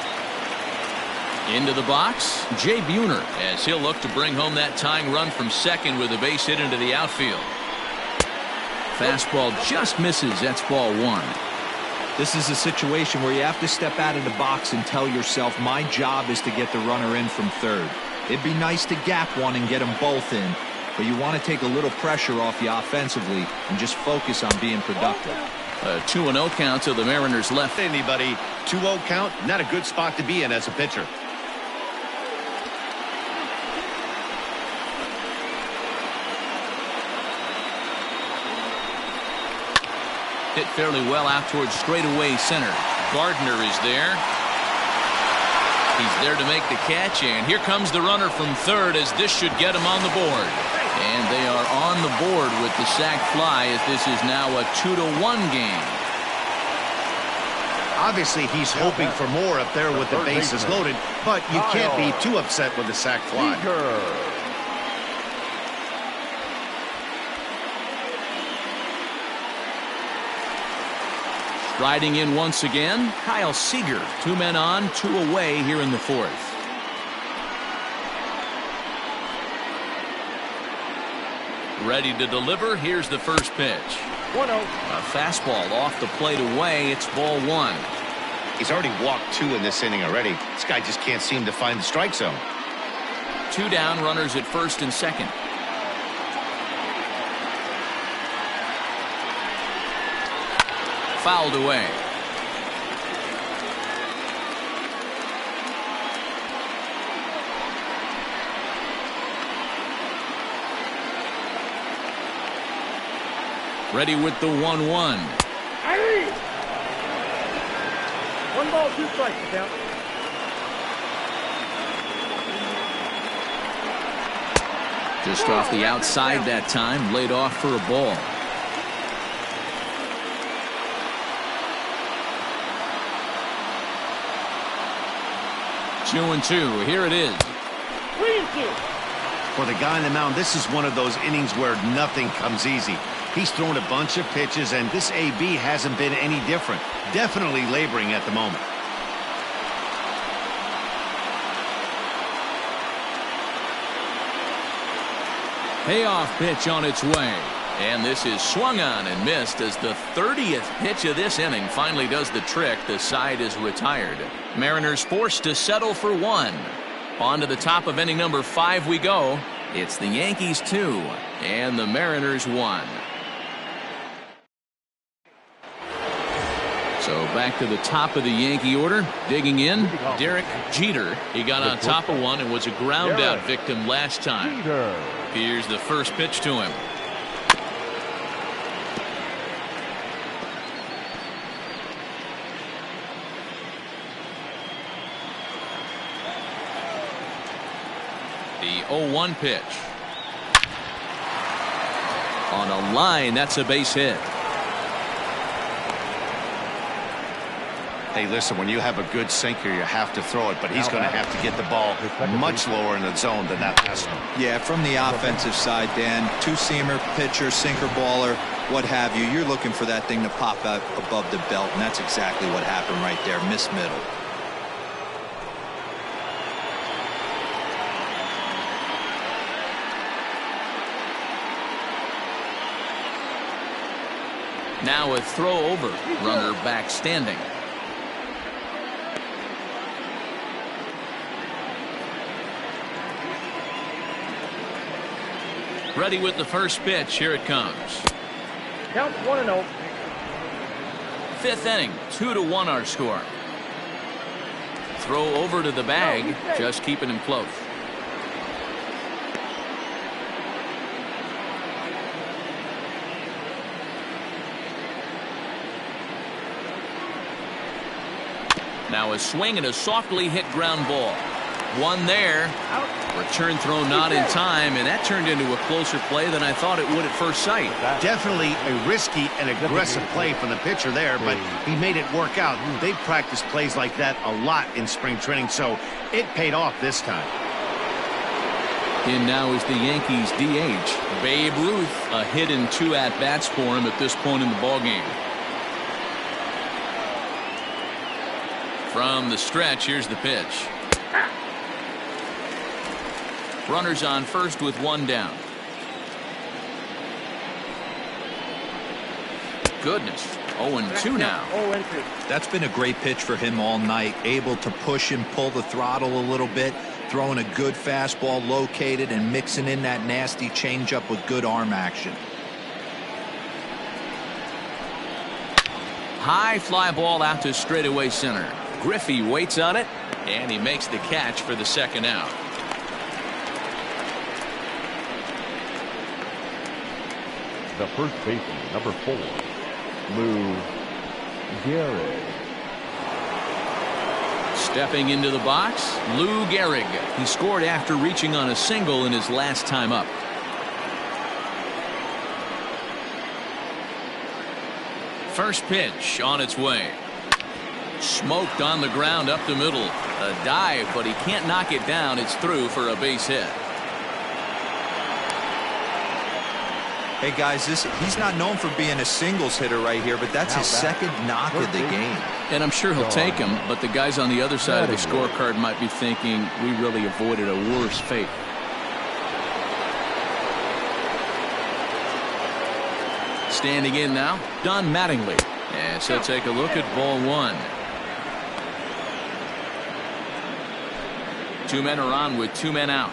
Into the box, Jay Buhner, as he'll look to bring home that tying run from second with a base hit into the outfield. Fastball just misses. That's ball 1. This is a situation where you have to step out of the box and tell yourself, my job is to get the runner in from third. It'd be nice to gap one and get them both in, but you want to take a little pressure off you offensively and just focus on being productive. A 2-0 count to the Mariners left. Anybody, 2-0 count, not a good spot to be in as a pitcher. Hit fairly well out towards straightaway center. Gardner is there. He's there to make the catch, and here comes the runner from third as this should get him on the board. And they are on the board with the sac fly as this is now a 2-1 game. Obviously, he's hoping for more up there with the bases loaded, but you can't be too upset with the sac fly. Riding in once again, Kyle Seager. 2 men on, 2 away here in the 4th. Ready to deliver. Here's the first pitch. 1-0. A fastball off the plate away. It's ball 1. He's already walked 2 in this inning already. This guy just can't seem to find the strike zone. Two down, runners at first and second. Fouled away. Ready with the 1-1. One ball, two strikes, count. Just off the outside that time, laid off for a ball. Two and two. Here it is. 3-2. For the guy on the mound, this is one of those innings where nothing comes easy. He's thrown a bunch of pitches, and this AB hasn't been any different. Definitely laboring at the moment. Payoff pitch on its way. And this is swung on and missed as the 30th pitch of this inning finally does the trick. The side is retired. Mariners forced to settle for one. On to the top of inning number 5 we go. It's the Yankees 2 and the Mariners 1. So back to the top of the Yankee order. Digging in, Derek Jeter. He got on top of one and was a ground out victim last time. Here's the first pitch to him. The 0-1 pitch. On a line, that's a base hit. Hey, listen, when you have a good sinker, you have to throw it, but he's going to have to get the ball much lower in the zone than that last one. Yeah, from the offensive side, Dan, two-seamer, pitcher, sinker baller, what have you, you're looking for that thing to pop out above the belt, and that's exactly what happened right there. Miss middle. Now a throw over. Runner back standing. Ready with the first pitch. Here it comes. Count 1-0. 5th inning. 2-1 our score. Throw over to the bag. Just keeping him close. Now a swing and a softly hit ground ball. One there. Return throw not in time, and that turned into a closer play than I thought it would at first sight. Definitely a risky and aggressive play from the pitcher there, but he made it work out. They've practiced plays like that a lot in spring training, so it paid off this time. In now is the Yankees DH. Babe Ruth, a hit and 2 at-bats for him at this point in the ballgame. From the stretch, here's the pitch. Runners on first with 1 down. Goodness. 0-2 now. 0-2. That's been a great pitch for him all night. Able to push and pull the throttle a little bit. Throwing a good fastball located and mixing in that nasty changeup with good arm action. High fly ball out to straightaway center. Griffey waits on it, and he makes the catch for the second out. The first baseman, number 4, Lou Gehrig. Stepping into the box, Lou Gehrig. He scored after reaching on a single in his last time up. First pitch on its way. Smoked on the ground up the middle. A dive, but he can't knock it down. It's through for a base hit. Hey guys, he's not known for being a singles hitter right here, but that's his second knock of the game. And I'm sure he'll take him, but the guys on the other side of the scorecard might be thinking we really avoided a worse fate. Standing in now, Don Mattingly. And so take a look at ball 1. 2 men are on with 2 men out.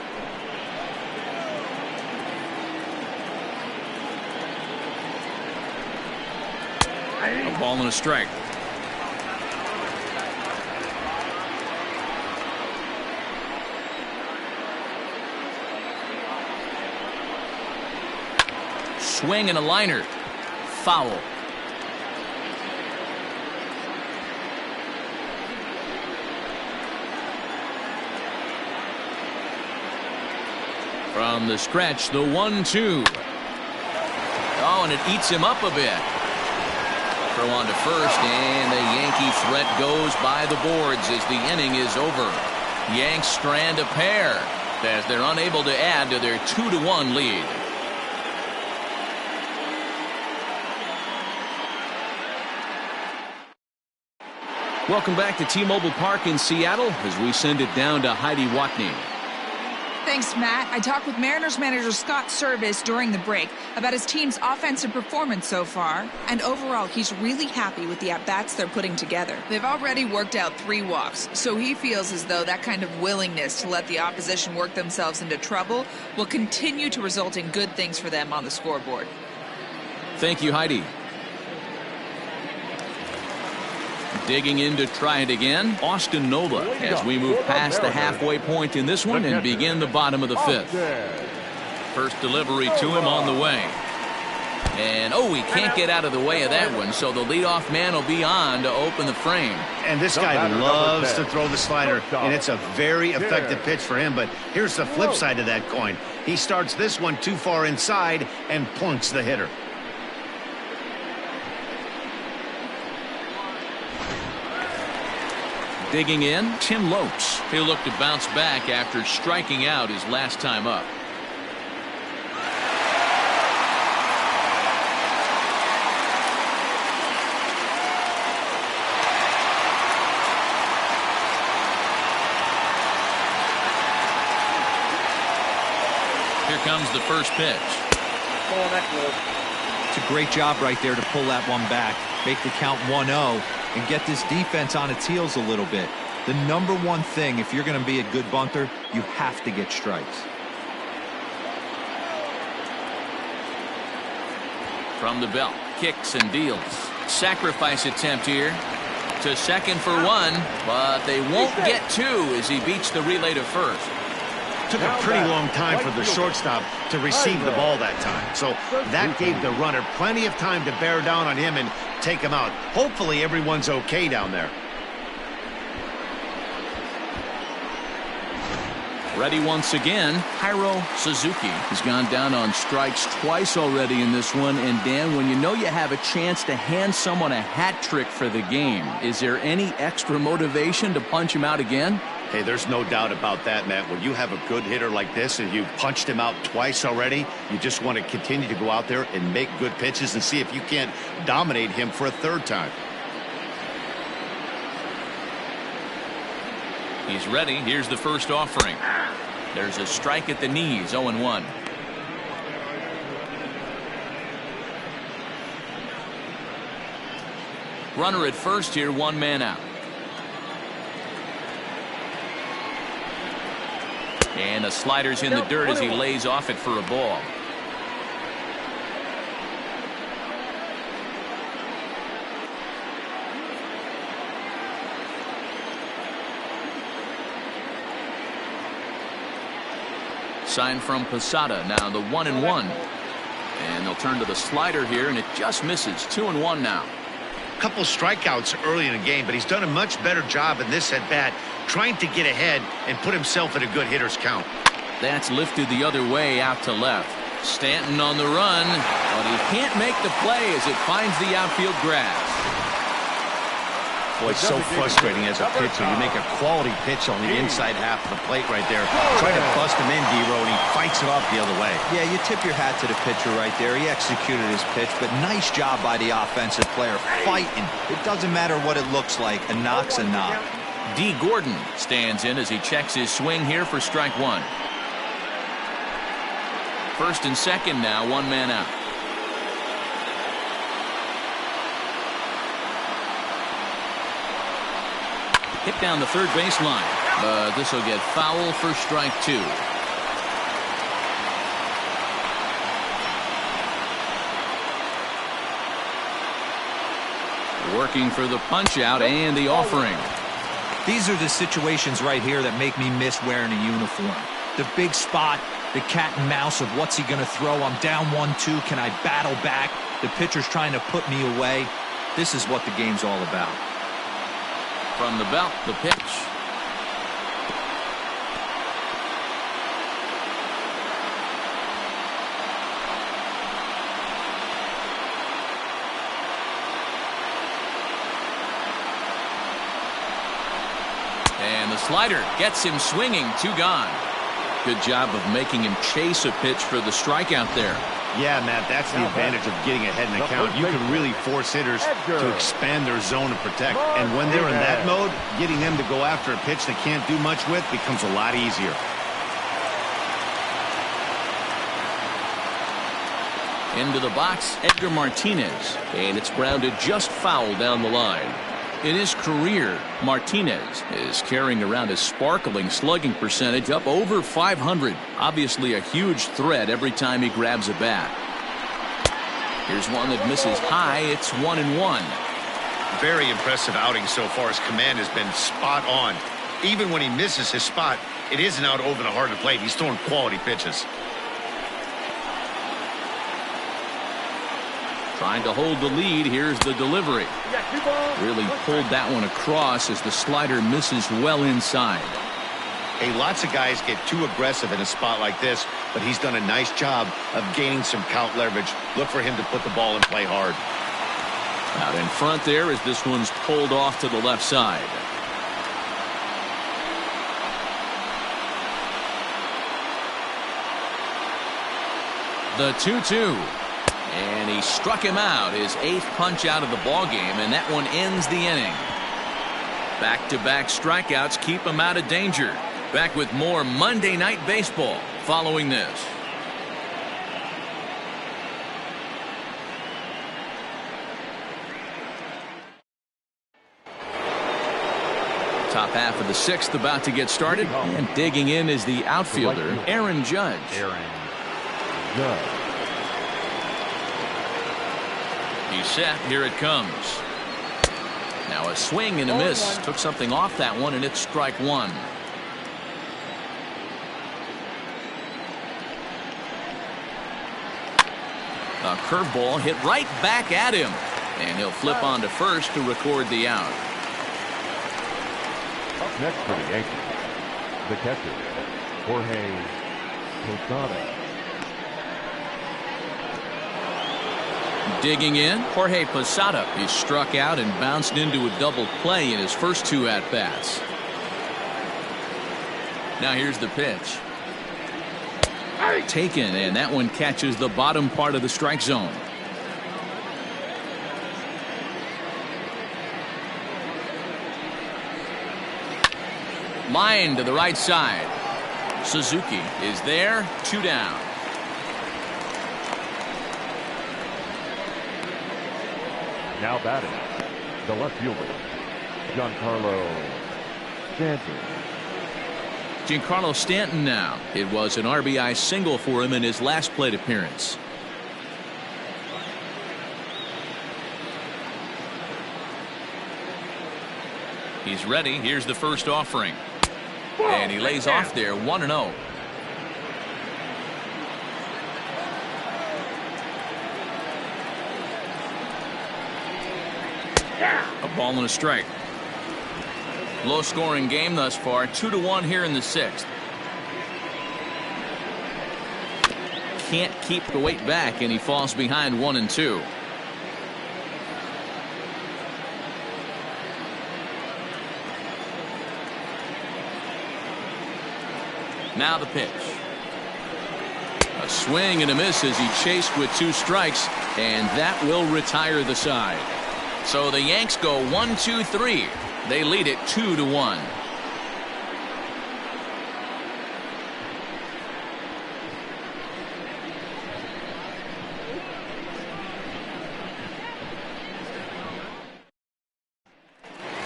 Ball and a strike. Swing and a liner. Foul. From the stretch, the 1-2. Oh, and it eats him up a bit. Throw on to first, and the Yankee threat goes by the boards as the inning is over. Yanks strand a pair as they're unable to add to their 2-1 lead. Welcome back to T-Mobile Park in Seattle as we send it down to Heidi Watney. Thanks, Matt. I talked with Mariners manager Scott Service during the break about his team's offensive performance so far, and overall he's really happy with the at-bats they're putting together. They've already worked out 3 walks, so he feels as though that kind of willingness to let the opposition work themselves into trouble will continue to result in good things for them on the scoreboard. Thank you, Heidi. Digging in to try it again, Austin Nola, as we move past the halfway point in this one and begin the bottom of the 5th. First delivery to him on the way. And, oh, he can't get out of the way of that one, so the leadoff man will be on to open the frame. And this guy loves to throw the slider, and it's a very effective pitch for him. But here's the flip side of that coin. He starts this one too far inside and plunks the hitter. Digging in, Tim Lopes. He'll look to bounce back after striking out his last time up. Here comes the first pitch. It's a great job right there to pull that one back, make the count 1-0, and get this defense on its heels a little bit. The number one thing, if you're going to be a good bunter, you have to get strikes. From the belt, kicks and deals. Sacrifice attempt here to second for 1, but they won't get 2 as he beats the relay to first. Took a pretty long time for the shortstop to receive the ball that time. So that gave the runner plenty of time to bear down on him and take him out. Hopefully everyone's okay down there. Ready once again, Hiro Suzuki has gone down on strikes twice already in this one. And Dan, when you know you have a chance to hand someone a hat trick for the game, is there any extra motivation to punch him out again? Hey, there's no doubt about that, Matt. When you have a good hitter like this and you've punched him out twice already, you just want to continue to go out there and make good pitches and see if you can't dominate him for a 3rd time. He's ready. Here's the first offering. There's a strike at the knees, 0-1. Runner at first here, 1 man out. And the slider's in the dirt as he lays off it for a ball. Sign from Posada. Now the 1-1. And they'll turn to the slider here, and it just misses. 2-1 now. Couple strikeouts early in the game, but he's done a much better job in this at-bat trying to get ahead and put himself in a good hitter's count. That's lifted the other way out to left. Stanton on the run, but he can't make the play as it finds the outfield grass. Boy, it's so frustrating as a pitcher. You make a quality pitch on the inside half of the plate right there. Try to bust him in, D-Row, and he fights it off the other way. Yeah, you tip your hat to the pitcher right there. He executed his pitch, but nice job by the offensive player fighting. It doesn't matter what it looks like. A knock's a knock. D. Gordon stands in as he checks his swing here for strike 1. First and second now, 1 man out. Hit down the third baseline, but this will get foul for strike 2. working for the punch out and the offering. These are the situations right here that make me miss wearing a uniform. The big spot, the cat and mouse of what's he going to throw. I'm down 1-2. Can I battle back? The pitcher's trying to put me away. This is what the game's all about. From the belt, the pitch. And the slider gets him swinging. 2 gone. Good job of making him chase a pitch for the strikeout there. Yeah, Matt, that's the advantage of getting ahead in the count. You can really force hitters to expand their zone and protect. And when they're in that mode, getting them to go after a pitch they can't do much with becomes a lot easier. Into the box, Edgar Martinez. And it's grounded just foul down the line. In his career, Martinez is carrying around a sparkling slugging percentage up over 500. Obviously a huge threat every time he grabs a bat. Here's one that misses high. It's 1-1. Very impressive outing so far. His command has been spot on. Even when he misses his spot, it isn't out over the heart of the plate. He's throwing quality pitches. Trying to hold the lead. Here's the delivery. Really pulled that one across as the slider misses well inside. Hey, lots of guys get too aggressive in a spot like this, but he's done a nice job of gaining some count leverage. Look for him to put the ball in play hard. Out in front there as this one's pulled off to the left side. The 2-2. And he struck him out, his 8th punch out of the ball game, and that one ends the inning. Back-to-back strikeouts keep him out of danger. Back with more Monday Night Baseball following this. Top half of the 6th about to get started, and digging in is the outfielder, Aaron Judge. He's set. Here it comes. Now a swing and a miss. Took something off that one, and it's strike 1. A curveball hit right back at him, and he'll flip on to first to record the out. Up next for the Yankees, the catcher, Jorge Posada. Digging in, Jorge Posada. He struck out and bounced into a double play in his first 2 at-bats. Now here's the pitch. Taken, and that one catches the bottom part of the strike zone. Line to the right side. Suzuki is there. 2 down. Now batting, the left fielder, Giancarlo Stanton. Giancarlo Stanton now. It was an RBI single for him in his last plate appearance. He's ready. Here's the first offering. And he lays off there. 1-0. A ball and a strike. Low scoring game thus far. 2-1 here in the 6th. Can't keep the weight back, and he falls behind 1-2. Now the pitch. A swing and a miss as he chased with 2 strikes, and that will retire the side. So the Yanks go 1-2-3. They lead it 2-1.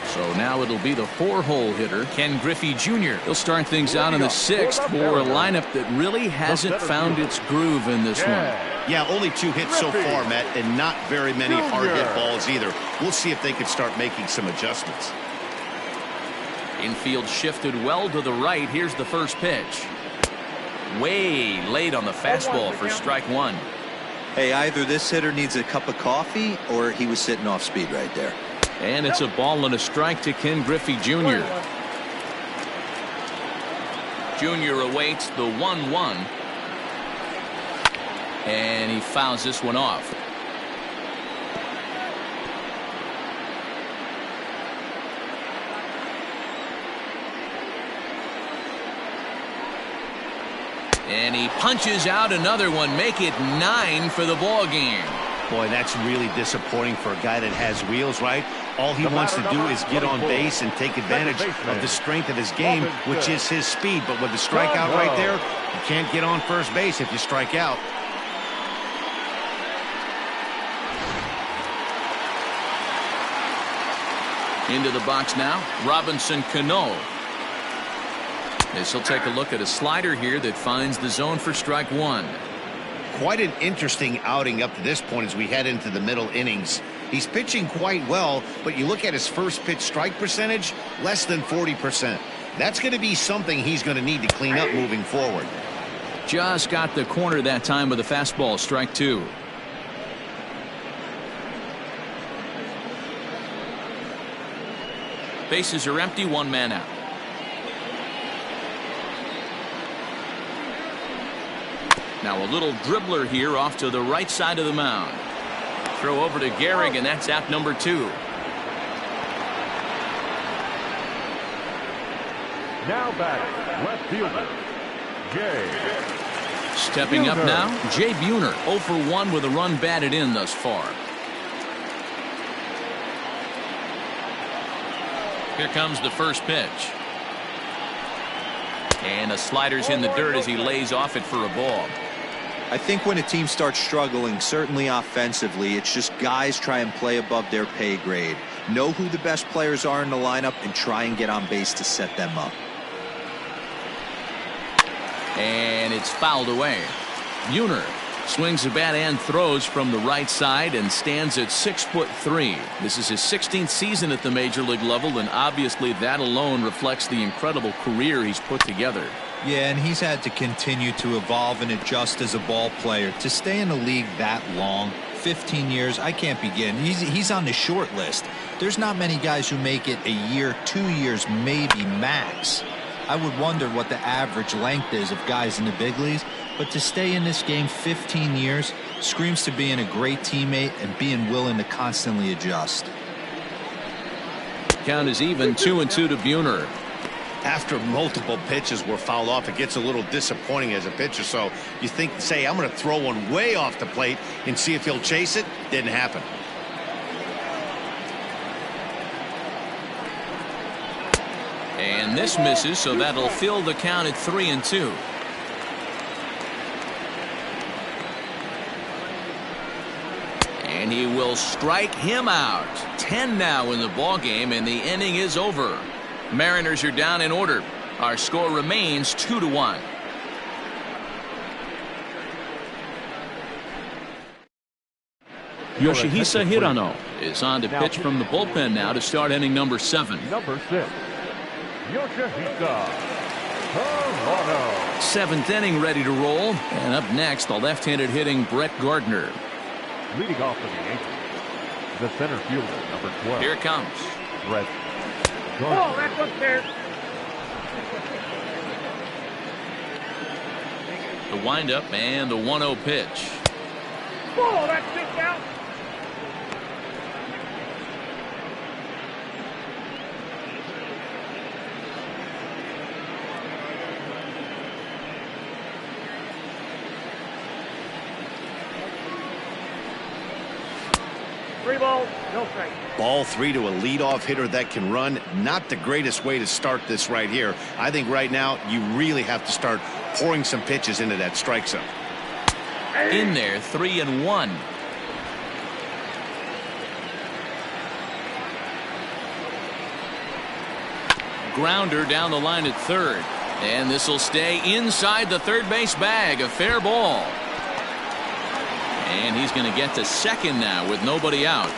So now it'll be the 4-hole hitter, Ken Griffey Jr. He'll start things out in the 6th for a lineup that really hasn't found its groove in this one. Yeah, only 2 hits so far, Matt, and not very many hard hit balls either. We'll see if they can start making some adjustments. Infield shifted well to the right. Here's the first pitch. Way late on the fastball for strike one. Hey, either this hitter needs a cup of coffee or he was sitting off speed right there. And it's a ball and a strike to Ken Griffey Jr. Jr. awaits the 1-1. And he fouls this one off. And he punches out another one. Make it 9 for the ball game. Boy, that's really disappointing for a guy that has wheels, right? All he wants to do is get on base and take advantage of the strength of his game, which is his speed. But with the strikeout right there, you can't get on first base if you strike out. Into the box now, Robinson Cano. This will take a look at a slider here that finds the zone for strike one. Quite an interesting outing up to this point as we head into the middle innings. He's pitching quite well, but you look at his first pitch strike percentage, less than 40%. That's going to be something he's going to need to clean up moving forward. Just got the corner that time with a fastball, strike two. Bases are empty, one man out. Now a little dribbler here off to the right side of the mound. Throw over to Gehrig, and that's out number 2. Now batting, left fielder, Jay. Stepping up now, Jay Buhner, 0 for 1 with a run batted in thus far. Here comes the first pitch. And a slider's in the dirt as he lays off it for a ball. I think when a team starts struggling, certainly offensively, it's just guys try and play above their pay grade. Know who the best players are in the lineup and try and get on base to set them up. And it's fouled away. Buhner swings the bat and throws from the right side and stands at 6'3". This is his 16th season at the major league level, and obviously that alone reflects the incredible career he's put together. Yeah, and he's had to continue to evolve and adjust as a ball player. To stay in the league that long, 15 years, I can't begin. He's on the short list. There's not many guys who make it a year, 2 years, maybe max. I would wonder what the average length is of guys in the big leagues, but to stay in this game 15 years screams to being a great teammate and being willing to constantly adjust. Count is even, 2-2 to Buhner. After multiple pitches were fouled off, it gets a little disappointing as a pitcher. So you think, say, I'm going to throw one way off the plate and see if he'll chase it. Didn't happen. And this misses, so that'll fill the count at 3-2. And he will strike him out. 10 now in the ball game, and the inning is over. Mariners are down in order. Our score remains 2-1. Yoshihisa Hirano is on to pitch from the bullpen now to start inning number 7. Number 6, Yoshihisa Hirano. 7th inning ready to roll. And up next, the left-handed hitting Brett Gardner. Leading off for the Yankees, the center fielder, number 12. Here it comes. Brett Oh, Gardner. that's upstairs. The windup and the 1-0 pitch. Oh, that's kicked out. Three balls, no strike. Ball 3 to a leadoff hitter that can run. Not the greatest way to start this right here. I think right now you really have to start pouring some pitches into that strike zone. In there, 3-1. Grounder down the line at third. And this will stay inside the third base bag. A fair ball. And he's going to get to second now with nobody out.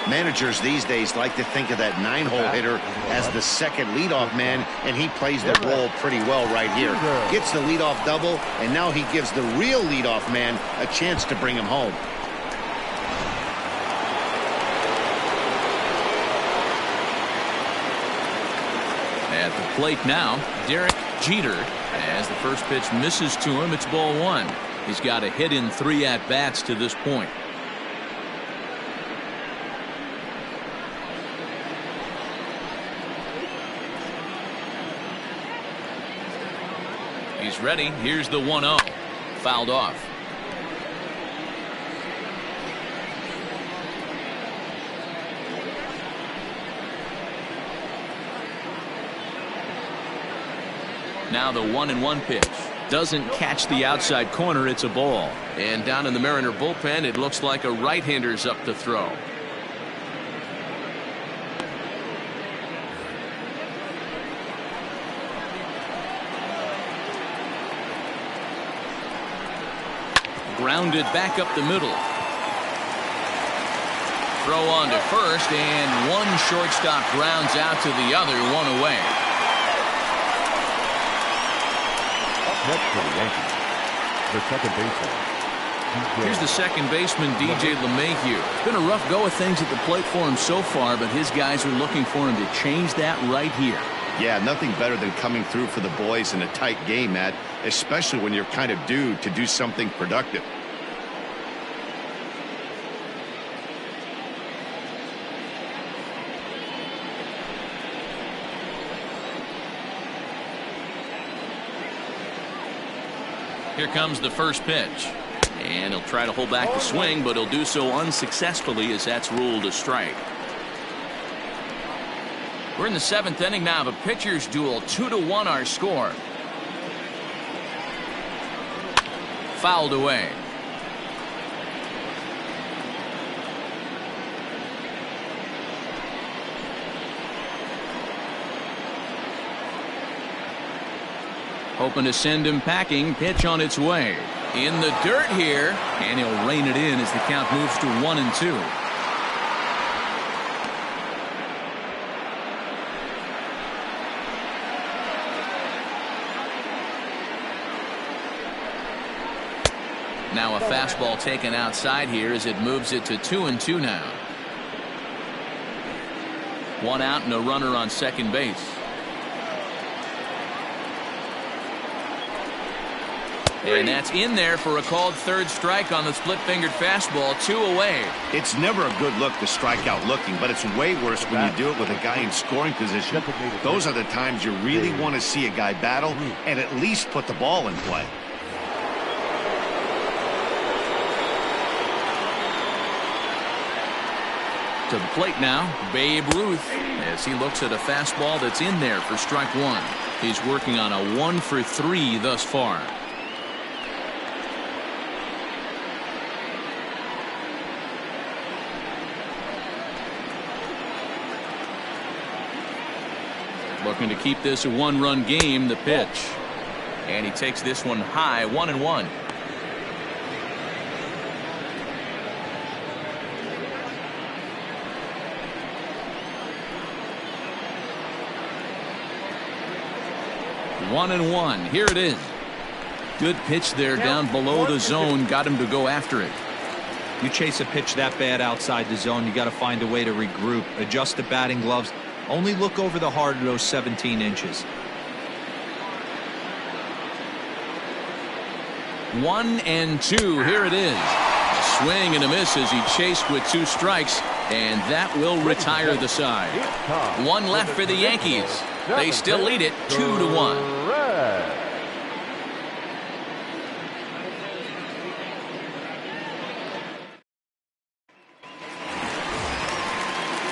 Managers these days like to think of that 9-hole hitter as the second leadoff man, and he plays the role pretty well right here. Gets the leadoff double, and now he gives the real leadoff man a chance to bring him home. At the plate now, Derek Jeter. As the first pitch misses to him, it's ball one. He's got a hit in 3 at-bats to this point. He's ready. Here's the 1-0. Fouled off. Now the 1-1 pitch. Doesn't catch the outside corner. It's a ball. And down in the Mariner bullpen, it looks like a right-hander's up to throw. Grounded back up the middle. Throw on to first, and one shortstop grounds out to the other, one away. Up next for the Yankees, the second baseman. Here's the second baseman, DJ LeMahieu. It's been a rough go of things at the plate for him so far, but his guys are looking for him to change that right here. Yeah, nothing better than coming through for the boys in a tight game, Matt, especially when you're kind of due to do something productive. Here comes the first pitch. And he'll try to hold back the swing, but he'll do so unsuccessfully as that's ruled a strike. We're in the 7th inning now of a pitcher's duel. 2-1 our score. Fouled away. Hoping to send him packing. Pitch on its way. In the dirt here. And he'll rein it in as the count moves to 1-2. Now a fastball taken outside here as it moves it to 2-2 now. 1 out and a runner on second base. And that's in there for a called third strike on the split-fingered fastball. 2 away. It's never a good look to strike out looking, but it's way worse when you do it with a guy in scoring position. Those are the times you really want to see a guy battle and at least put the ball in play. To the plate now, Babe Ruth, as he looks at a fastball that's in there for strike 1. He's working on a 1 for 3 thus far. Looking to keep this a 1-run game. The pitch, and he takes this one high. 1-1. One and one. Here it is. Good pitch there down below the zone. Got him to go after it. You chase a pitch that bad outside the zone, you got to find a way to regroup, adjust the batting gloves. Only look over the heart of those 17 inches. 1-2. Here it is. A swing and a miss as he chased with 2 strikes, and that will retire the side. 1 left for the Yankees. They still lead it 2-1.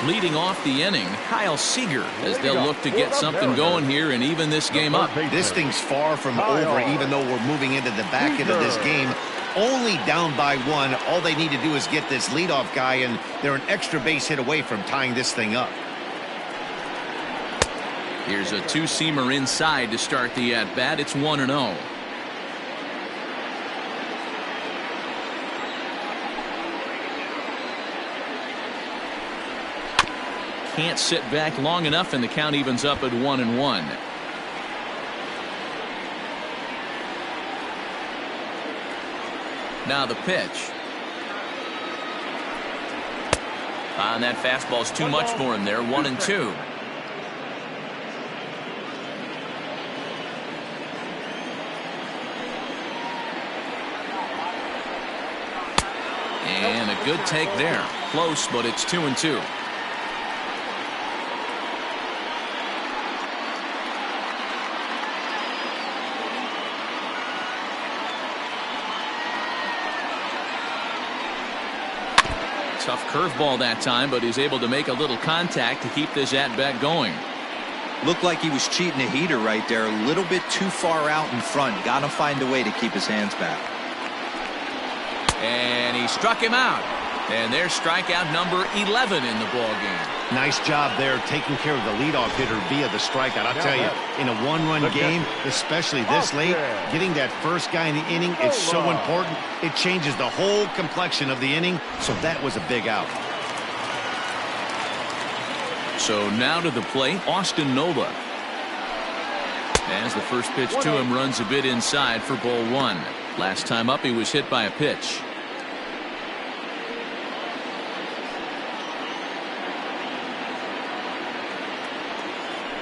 Leading off the inning, Kyle Seager, as they'll look to get something going here and even this game up. This thing's far from over, even though we're moving into the back end of this game. Only down by 1. All they need to do is get this leadoff guy, and they're an extra base hit away from tying this thing up. Here's a 2-seamer inside to start the at-bat. It's 1-0. can't sit back long enough, and the count evens up at 1-1. Now the pitch. And that fastball's too much for him there. 1-2. And a good take there. Close, but it's 2-2. Tough curveball that time, but he's able to make a little contact to keep this at-bat going. Looked like he was cheating a heater right there. A little bit too far out in front. Got to find a way to keep his hands back. And he struck him out. And there's strikeout number 11 in the ballgame. Nice job there taking care of the leadoff hitter via the strikeout. I'll tell you, in a one-run game, especially this late, getting that first guy in the inning, it's so important. It changes the whole complexion of the inning, so that was a big out. So now to the plate, Austin Nola. As the first pitch to him runs a bit inside for ball one. Last time up, he was hit by a pitch.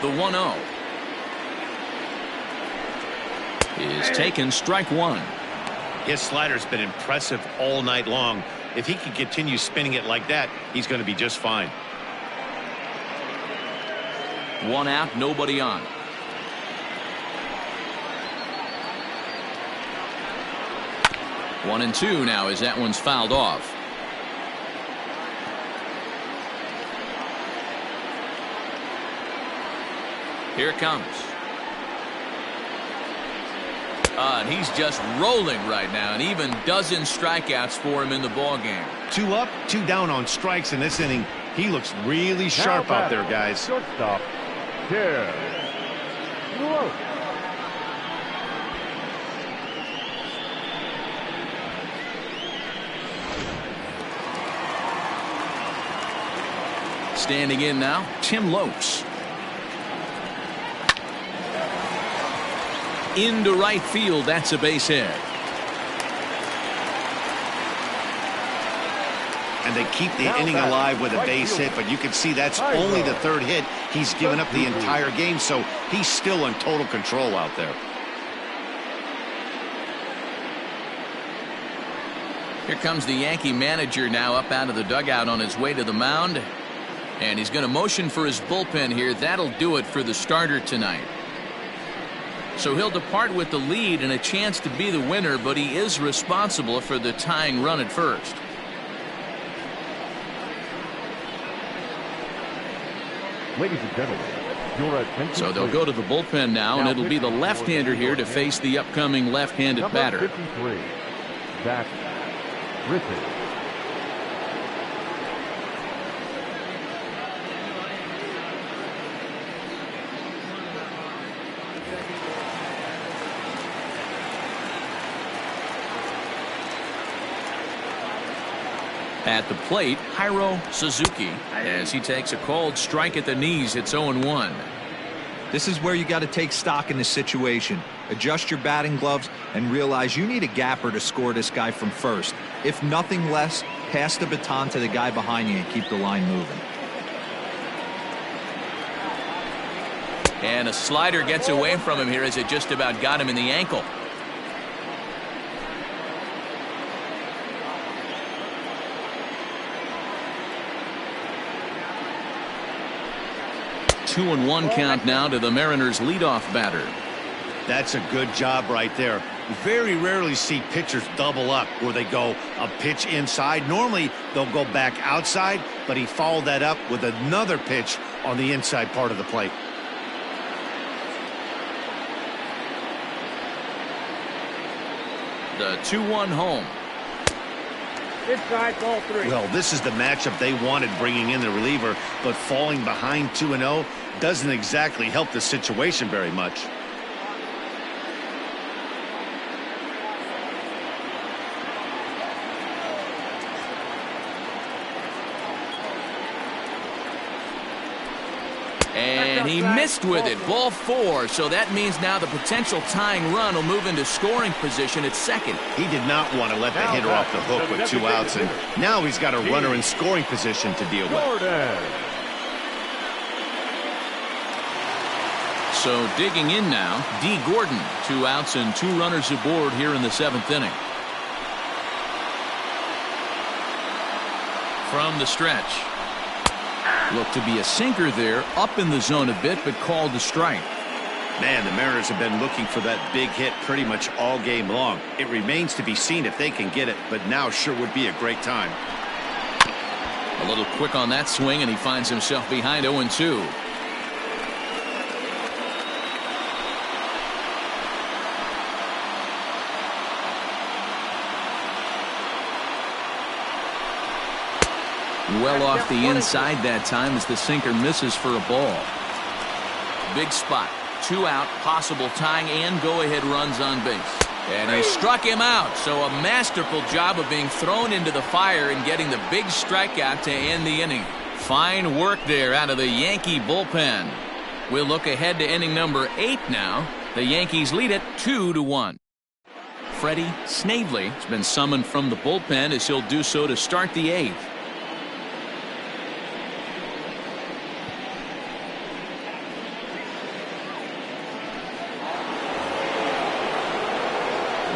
The 1-0 is taken, strike one. His slider's been impressive all night long. If he can continue spinning it like that, he's going to be just fine. One out, nobody on. One and two now as that one's fouled off. Here it comes. And he's just rolling right now, and even dozen strikeouts for him in the ball game. 2 up, 2 down on strikes in this inning. He looks really sharp out there, guys. Shortstop, here. Standing in now, Tim Lopes. Into right field, that's a base hit. And they keep the inning alive with a base hit, but you can see that's only the third hit. He's given up the entire game, so he's still in total control out there. Here comes the Yankee manager now up out of the dugout on his way to the mound. And he's going to motion for his bullpen here. That'll do it for the starter tonight. So he'll depart with the lead and a chance to be the winner, but he is responsible for the tying run at first. Ladies and gentlemen, your attention. So they'll go to the bullpen now, and it'll be the left-hander here to face the upcoming left-handed batter. 53, Zach Britton. At the plate, Hiro Suzuki, as he takes a called strike at the knees. It's 0-1. This is where you got to take stock in the situation. Adjust your batting gloves and realize you need a gapper to score this guy from first. If nothing less, pass the baton to the guy behind you and keep the line moving. And a slider gets away from him here as it just about got him in the ankle. Two and one count now to the Mariners leadoff batter. That's a good job right there. Very rarely see pitchers double up where they go a pitch inside. Normally they'll go back outside, but he followed that up with another pitch on the inside part of the plate. The 2-1 home. Inside ball 3. Well, this is the matchup they wanted, bringing in the reliever, but falling behind 2-0 doesn't exactly help the situation very much. And he missed with it. Ball 4. So that means now the potential tying run will move into scoring position at second. He did not want to let the hitter off the hook with 2 outs, and now he's got a runner in scoring position to deal with. So digging in now, D. Gordon. 2 outs and 2 runners aboard here in the 7th inning. From the stretch. Looked to be a sinker there, up in the zone a bit, but called the strike. Man, the Mariners have been looking for that big hit pretty much all game long. It remains to be seen if they can get it, but now sure would be a great time. A little quick on that swing, and he finds himself behind 0-2. Well off the inside that time as the sinker misses for a ball. Big spot. 2 out, possible tying and go-ahead runs on base. And he struck him out. So a masterful job of being thrown into the fire and getting the big strikeout to end the inning. Fine work there out of the Yankee bullpen. We'll look ahead to inning number 8 now. The Yankees lead it 2-1. Freddie Snavely has been summoned from the bullpen as he'll do so to start the 8th.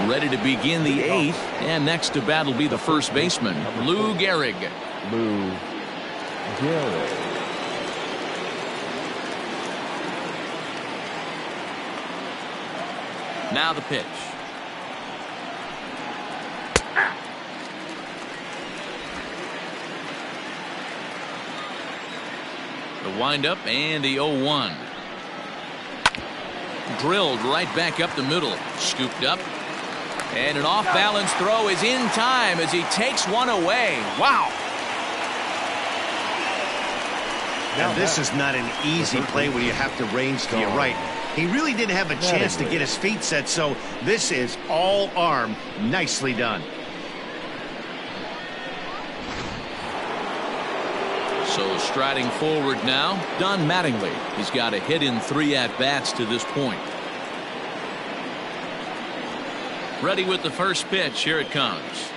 Ready to begin the 8th, and next to bat will be the first baseman, Lou Gehrig. Lou Gehrig. Now the pitch. The windup and the 0-1. Drilled right back up the middle. Scooped up. And an off-balance throw is in time as he takes one away. Wow. Now this is not an easy play when you have to range to your right. He really didn't have a chance to get his feet set, so this is all arm. Nicely done. So striding forward now, Don Mattingly. He's got a hit in 3 at-bats to this point. Ready with the first pitch. Here it comes.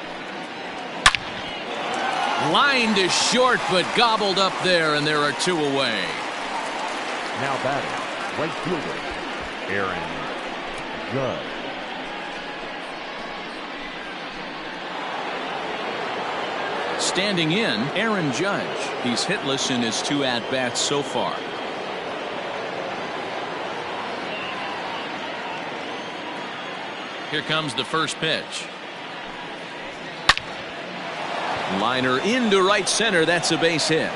Lined is short, but gobbled up there, and there are 2 away. Now batting, right fielder, Aaron Judge. Standing in, Aaron Judge. He's hitless in his 2 at-bats so far. Here comes the first pitch. Liner into right center. That's a base hit.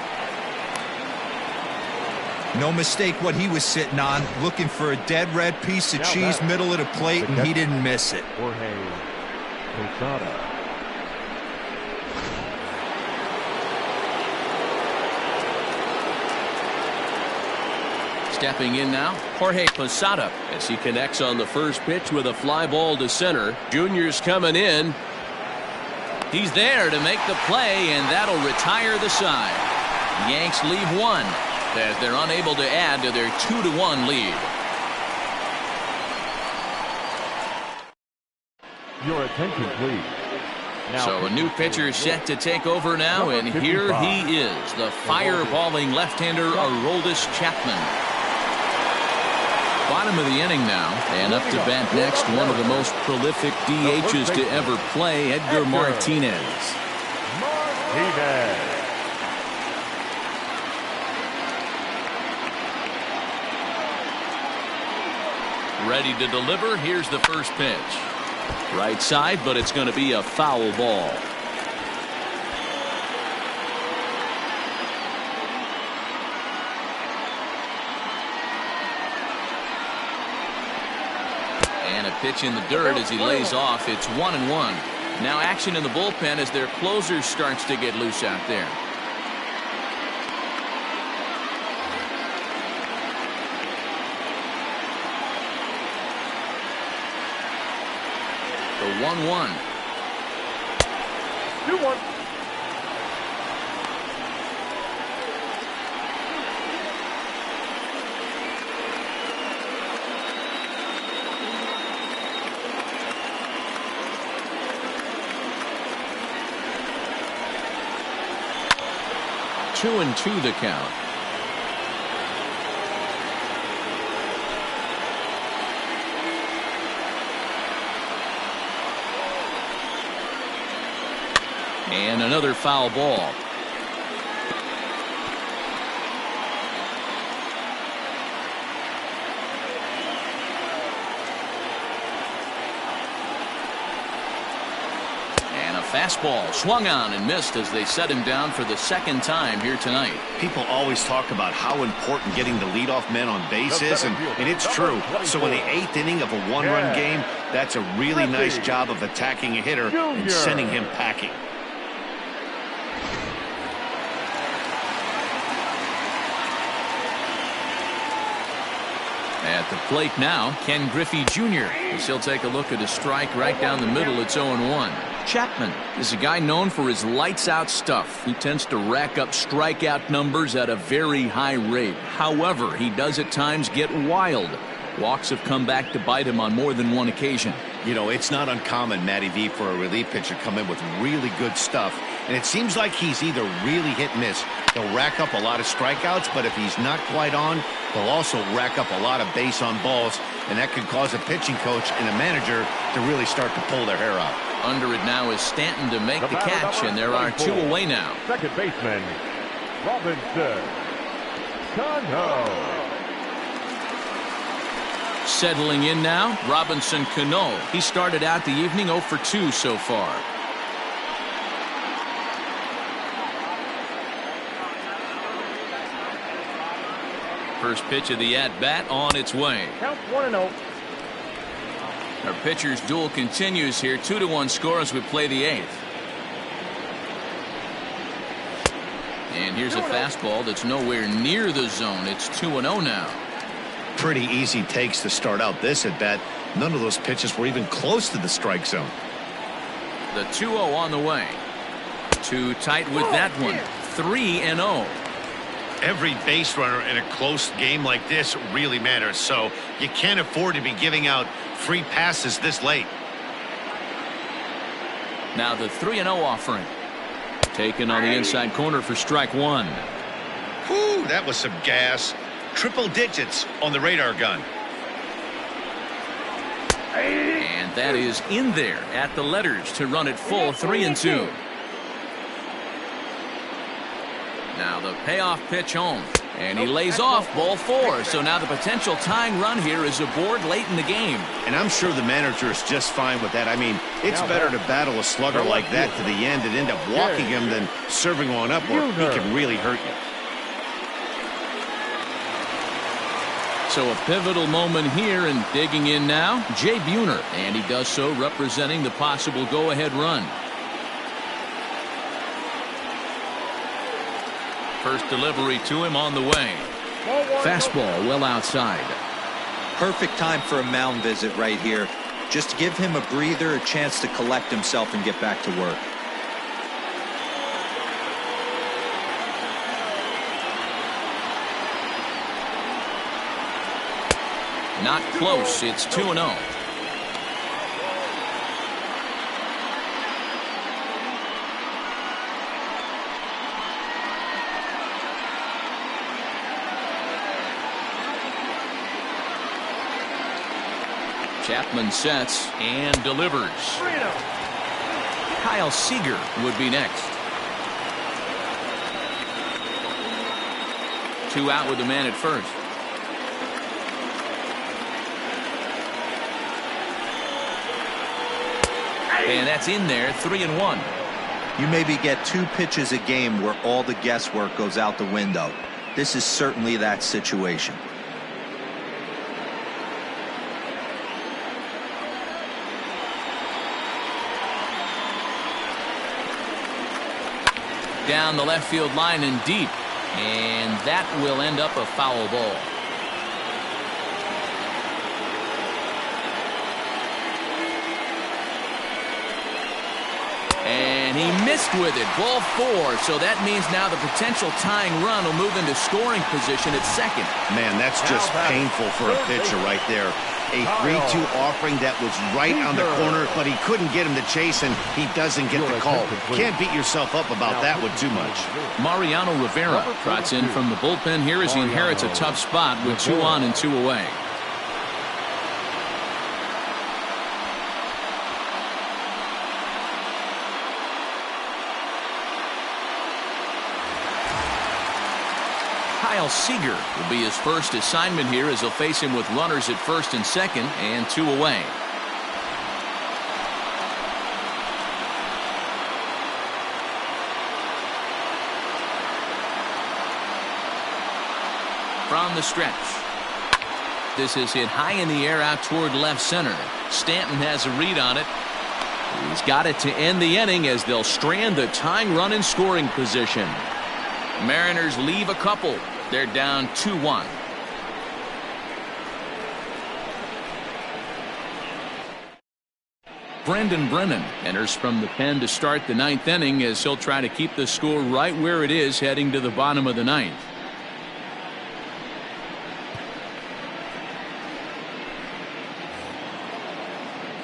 No mistake what he was sitting on, looking for a dead red piece of cheese middle of the plate, and he didn't miss it. Jorge Posada. Stepping in now, Jorge Posada as he connects on the first pitch with a fly ball to center. Junior's coming in. He's there to make the play, and that'll retire the side. Yanks leave 1 as they're unable to add to their 2-1 lead. Your attention, please. Now, so a new pitcher set to take over now, and here he is, the fireballing left-hander Aroldis Chapman. Bottom of the inning now, and up to bat next, one of the most prolific DHs to ever play, Edgar Martinez. Ready to deliver. Here's the first pitch. Right side, but it's going to be a foul ball. And a pitch in the dirt as he lays off. It's 1-1. Now action in the bullpen as their closer starts to get loose out there. The 1-1. 2-1. 2-2 the count. And another foul ball. And a fastball swung on and missed as they set him down for the second time here tonight. People always talk about how important getting the leadoff man on base is, and it's true. So in the 8th inning of a one-run game, that's a really nice job of attacking a hitter and sending him packing. At the plate now, Ken Griffey Jr. as he'll take a look at a strike right down the middle. It's 0-1. Chapman is a guy known for his lights-out stuff. He tends to rack up strikeout numbers at a very high rate. However, he does at times get wild. Walks have come back to bite him on more than one occasion. You know, it's not uncommon, Matty V, for a relief pitcher to come in with really good stuff. And it seems like he's either really hit and miss. He'll rack up a lot of strikeouts, but if he's not quite on, he'll also rack up a lot of base on balls. And that could cause a pitching coach and a manager to really start to pull their hair out. Under it now is Stanton to make the catch, and there are 2 away now. Second baseman, Robinson-Cano. Settling in now, Robinson-Cano. He started out the evening 0 for 2 so far. First pitch of the at-bat on its way. Count 1-0. Our pitcher's duel continues here. 2-1 score as we play the 8th. And here's a fastball that's nowhere near the zone. It's 2-0 now. Pretty easy takes to start out this at bat. None of those pitches were even close to the strike zone. The 2-0 on the way. Too tight with that one. 3-0. Every base runner in a close game like this really matters, so you can't afford to be giving out free passes this late. Now the 3-0 offering. Taken on the inside corner for strike 1. Whew, that was some gas. Triple digits on the radar gun. And that is in there at the letters to run it full. 3-2. Now the payoff pitch home. And he lays off ball 4. So now the potential tying run here is aboard late in the game. And I'm sure the manager is just fine with that. I mean, it's better to battle a slugger like that to the end and end up walking him than serving one up where he can really hurt you. So a pivotal moment here, and digging in now, Jay Buhner. And he does so representing the possible go-ahead run. First delivery to him on the way. Fastball well outside. Perfect time for a mound visit right here. Just to give him a breather, a chance to collect himself and get back to work. Not close. It's 2-0. Chapman sets and delivers. Kyle Seager would be next. 2 out with the man at first. And that's in there. 3-1. You maybe get 2 pitches a game where all the guesswork goes out the window. This is certainly that situation. Down the left field line and deep. And that will end up a foul ball. And And he missed with it. Ball 4. So that means now the potential tying run will move into scoring position at second. Man, that's just painful for a pitcher right there. A 3-2 offering that was right on the corner, but he couldn't get him to chase, and he doesn't get the call. Can't beat yourself up about that one too much. Mariano Rivera trots in from the bullpen here as he inherits a tough spot with 2 on and 2 away. Kyle Seager will be his first assignment here as he'll face him with runners at first and second and 2 away. From the stretch. This is hit high in the air out toward left center. Stanton has a read on it. He's got it to end the inning as they'll strand the tying run in scoring position. Mariners leave a couple. They're down 2-1. Brendan Brennan enters from the pen to start the 9th inning as he'll try to keep the score right where it is heading to the bottom of the 9th.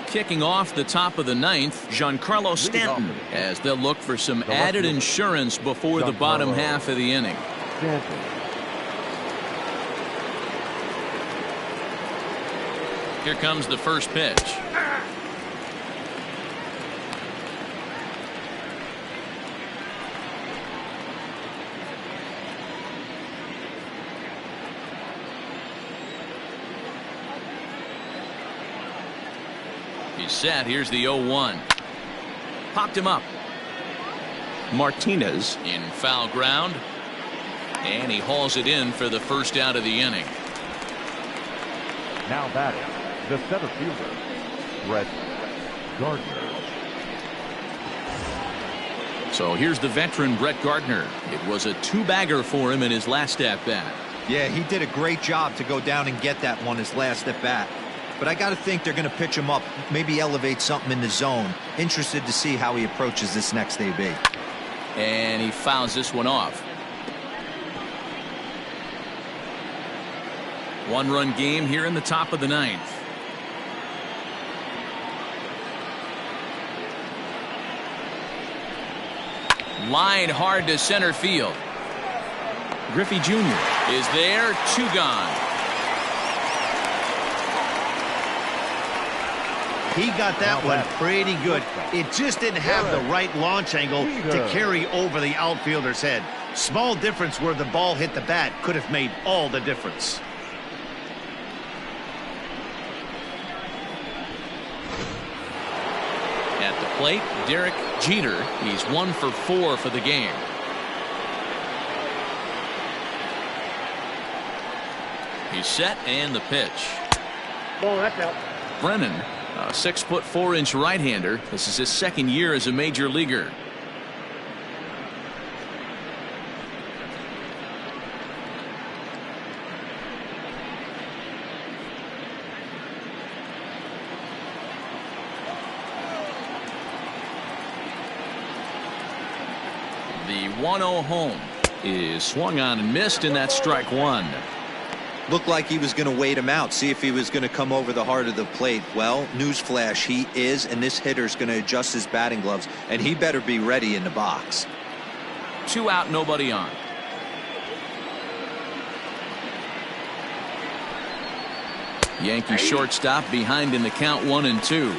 Kicking off the top of the 9th, Giancarlo Stanton, as they'll look for some added insurance before the bottom half of the inning. Here comes the first pitch. He's set. Here's the 0-1. Popped him up. Martinez in foul ground. And he hauls it in for the first out of the inning. Now batting, the center fielder, Brett Gardner. So here's the veteran Brett Gardner. It was a 2-bagger for him in his last at-bat. Yeah, he did a great job to go down and get that one his last at-bat. But I got to think they're going to pitch him up, maybe elevate something in the zone. Interested to see how he approaches this next AB. And he fouls this one off. 1-run game here in the top of the 9th. Line hard to center field. Griffey Jr. is there. 2 gone. He got that one pretty good. It just didn't have the right launch angle to carry over the outfielder's head. Small difference where the ball hit the bat could have made all the difference. At the plate, Derek Jeter. He's 1 for 4 for the game. He's set and the pitch. Ball, that's out. Brennan, a 6'4" right-hander. This is his 2nd year as a major leaguer. The 1-0 home is swung on and missed, and that's strike 1. Looked like he was going to wait him out, see if he was going to come over the heart of the plate. Well, newsflash, he is, and this hitter's going to adjust his batting gloves, and he better be ready in the box. 2 out, nobody on. Yankee shortstop behind in the count 1-2.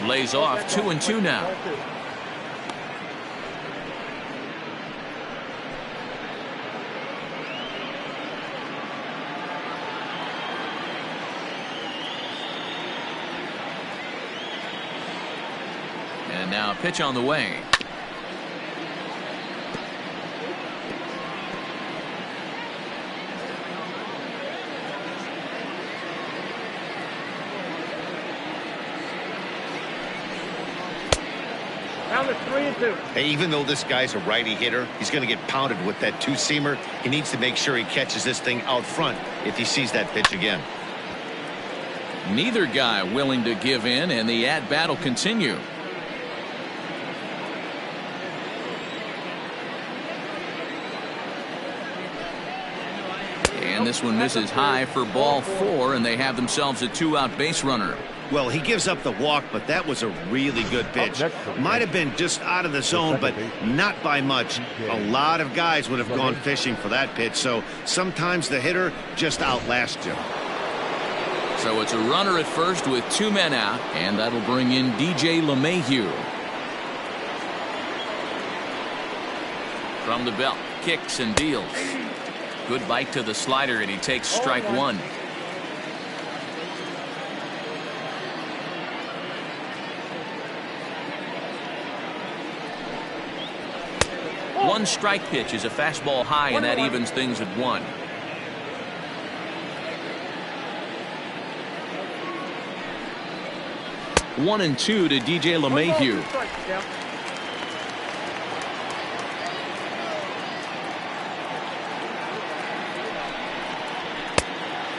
Lays off. 2-2 now. And now a pitch on the way. Count is 3-2. Hey, even though this guy's a righty hitter, he's going to get pounded with that two-seamer. He needs to make sure he catches this thing out front if he sees that pitch again. Neither guy willing to give in, and the at-bat will continue. And this one misses high for ball 4, and they have themselves a 2-out base runner. Well, he gives up the walk, but that was a really good pitch. Might have been just out of the zone, but not by much. A lot of guys would have gone fishing for that pitch, so sometimes the hitter just outlasts you. So it's a runner at first with 2 men out, and that'll bring in DJ LeMahieu. From the belt, kicks and deals. Good bite to the slider, and he takes strike 1. One strike pitch is a fastball high, and that evens things at 1. One and 2 to DJ LeMahieu.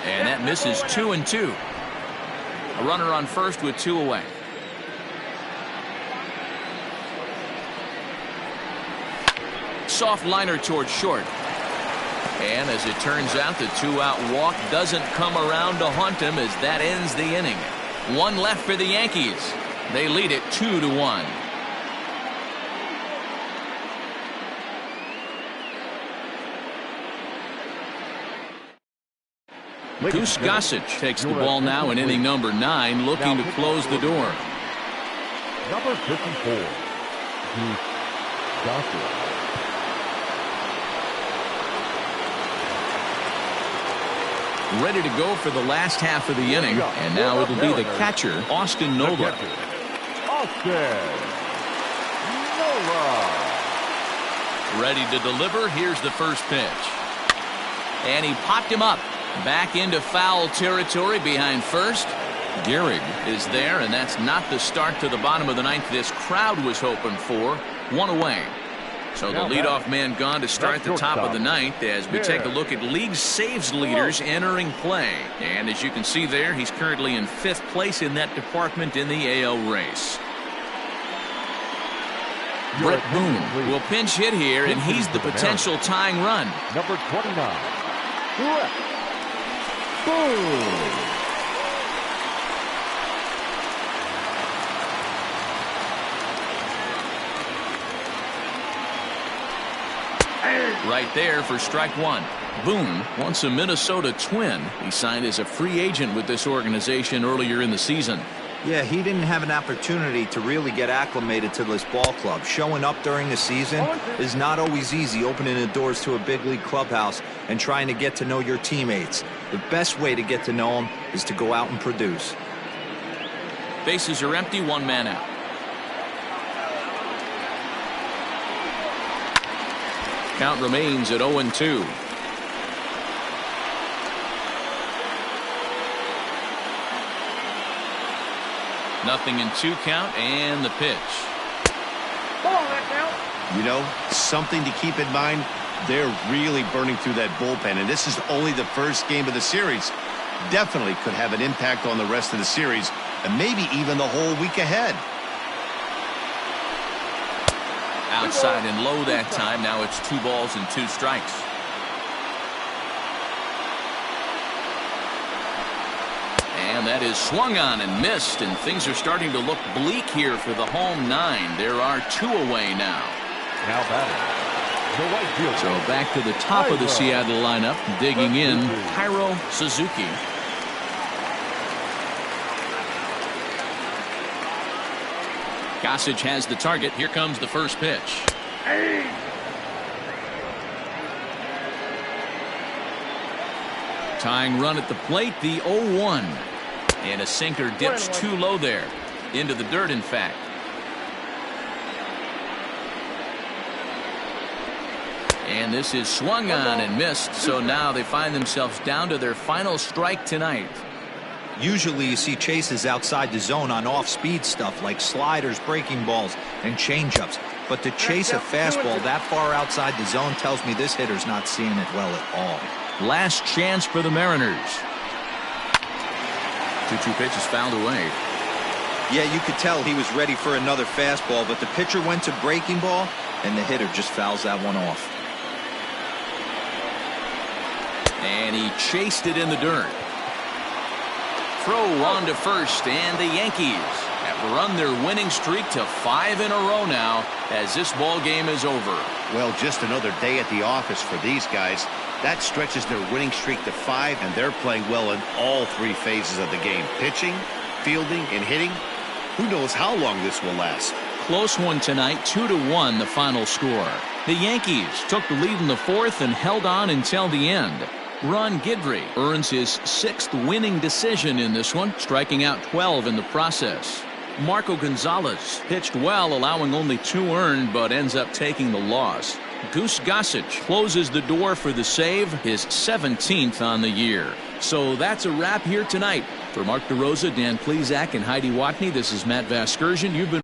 And that misses 2 and 2. A runner on first with 2 away. Soft liner towards short. And as it turns out, the 2-out walk doesn't come around to haunt him as that ends the inning. 1 left for the Yankees. They lead it 2-1. Goose Gossage takes the ball now in inning number 9, looking to close the door. Number 54, Goose Gossage. Ready to go for the last half of the inning, and now it'll be the catcher, Austin Nola. Ready to deliver. Here's the first pitch. And he popped him up. Back into foul territory behind first. Gehrig is there, and that's not the start to the bottom of the 9th this crowd was hoping for. 1 away. So the leadoff man gone to start the top of the 9th as we take a look at league saves leaders entering play. And as you can see there, he's currently in 5th place in that department in the AL race. Brett Boone will pinch hit here, and he's the potential tying run. Number 29, Brett Boone. Right there for strike 1. Boone wants a Minnesota Twin. He signed as a free agent with this organization earlier in the season. Yeah, he didn't have an opportunity to really get acclimated to this ball club. Showing up during the season is not always easy, opening the doors to a big league clubhouse and trying to get to know your teammates. The best way to get to know them is to go out and produce. Bases are empty, 1 man out. Count remains at 0-2. Nothing in 2 count, and the pitch. You know, something to keep in mind, they're really burning through that bullpen, and this is only the first game of the series. Definitely could have an impact on the rest of the series, and maybe even the whole week ahead. Outside and low that time. Now it's 2 balls and 2 strikes. And that is swung on and missed, and things are starting to look bleak here for the home 9. There are 2 away now. Now batting, the right fielder. So back to the top of the Seattle lineup, digging in, Cairo Suzuki. Gossage has the target. Here comes the first pitch. Tying run at the plate, the 0-1. And a sinker dips too low there. Into the dirt, in fact. And this is swung on and missed. So now they find themselves down to their final strike tonight. Usually you see chases outside the zone on off-speed stuff like sliders, breaking balls, and changeups. But to chase a fastball that far outside the zone tells me this hitter's not seeing it well at all. Last chance for the Mariners. 2-2 pitch is fouled away. Yeah, you could tell he was ready for another fastball, but the pitcher went to breaking ball, and the hitter just fouls that one off. And he chased it in the dirt. Throw on to first, and the Yankees have run their winning streak to 5 in a row now as this ball game is over. Well, just another day at the office for these guys. That stretches their winning streak to 5, and they're playing well in all 3 phases of the game. Pitching, fielding, and hitting. Who knows how long this will last? Close one tonight, 2-1 the final score. The Yankees took the lead in the 4th and held on until the end. Ron Guidry earns his 6th winning decision in this one, striking out 12 in the process. Marco Gonzalez pitched well, allowing only 2 earned, but ends up taking the loss. Goose Gossage closes the door for the save, his 17th on the year. So that's a wrap here tonight. For Mark DeRosa, Dan Plesac, and Heidi Watney, this is Matt Vasgersian. You've been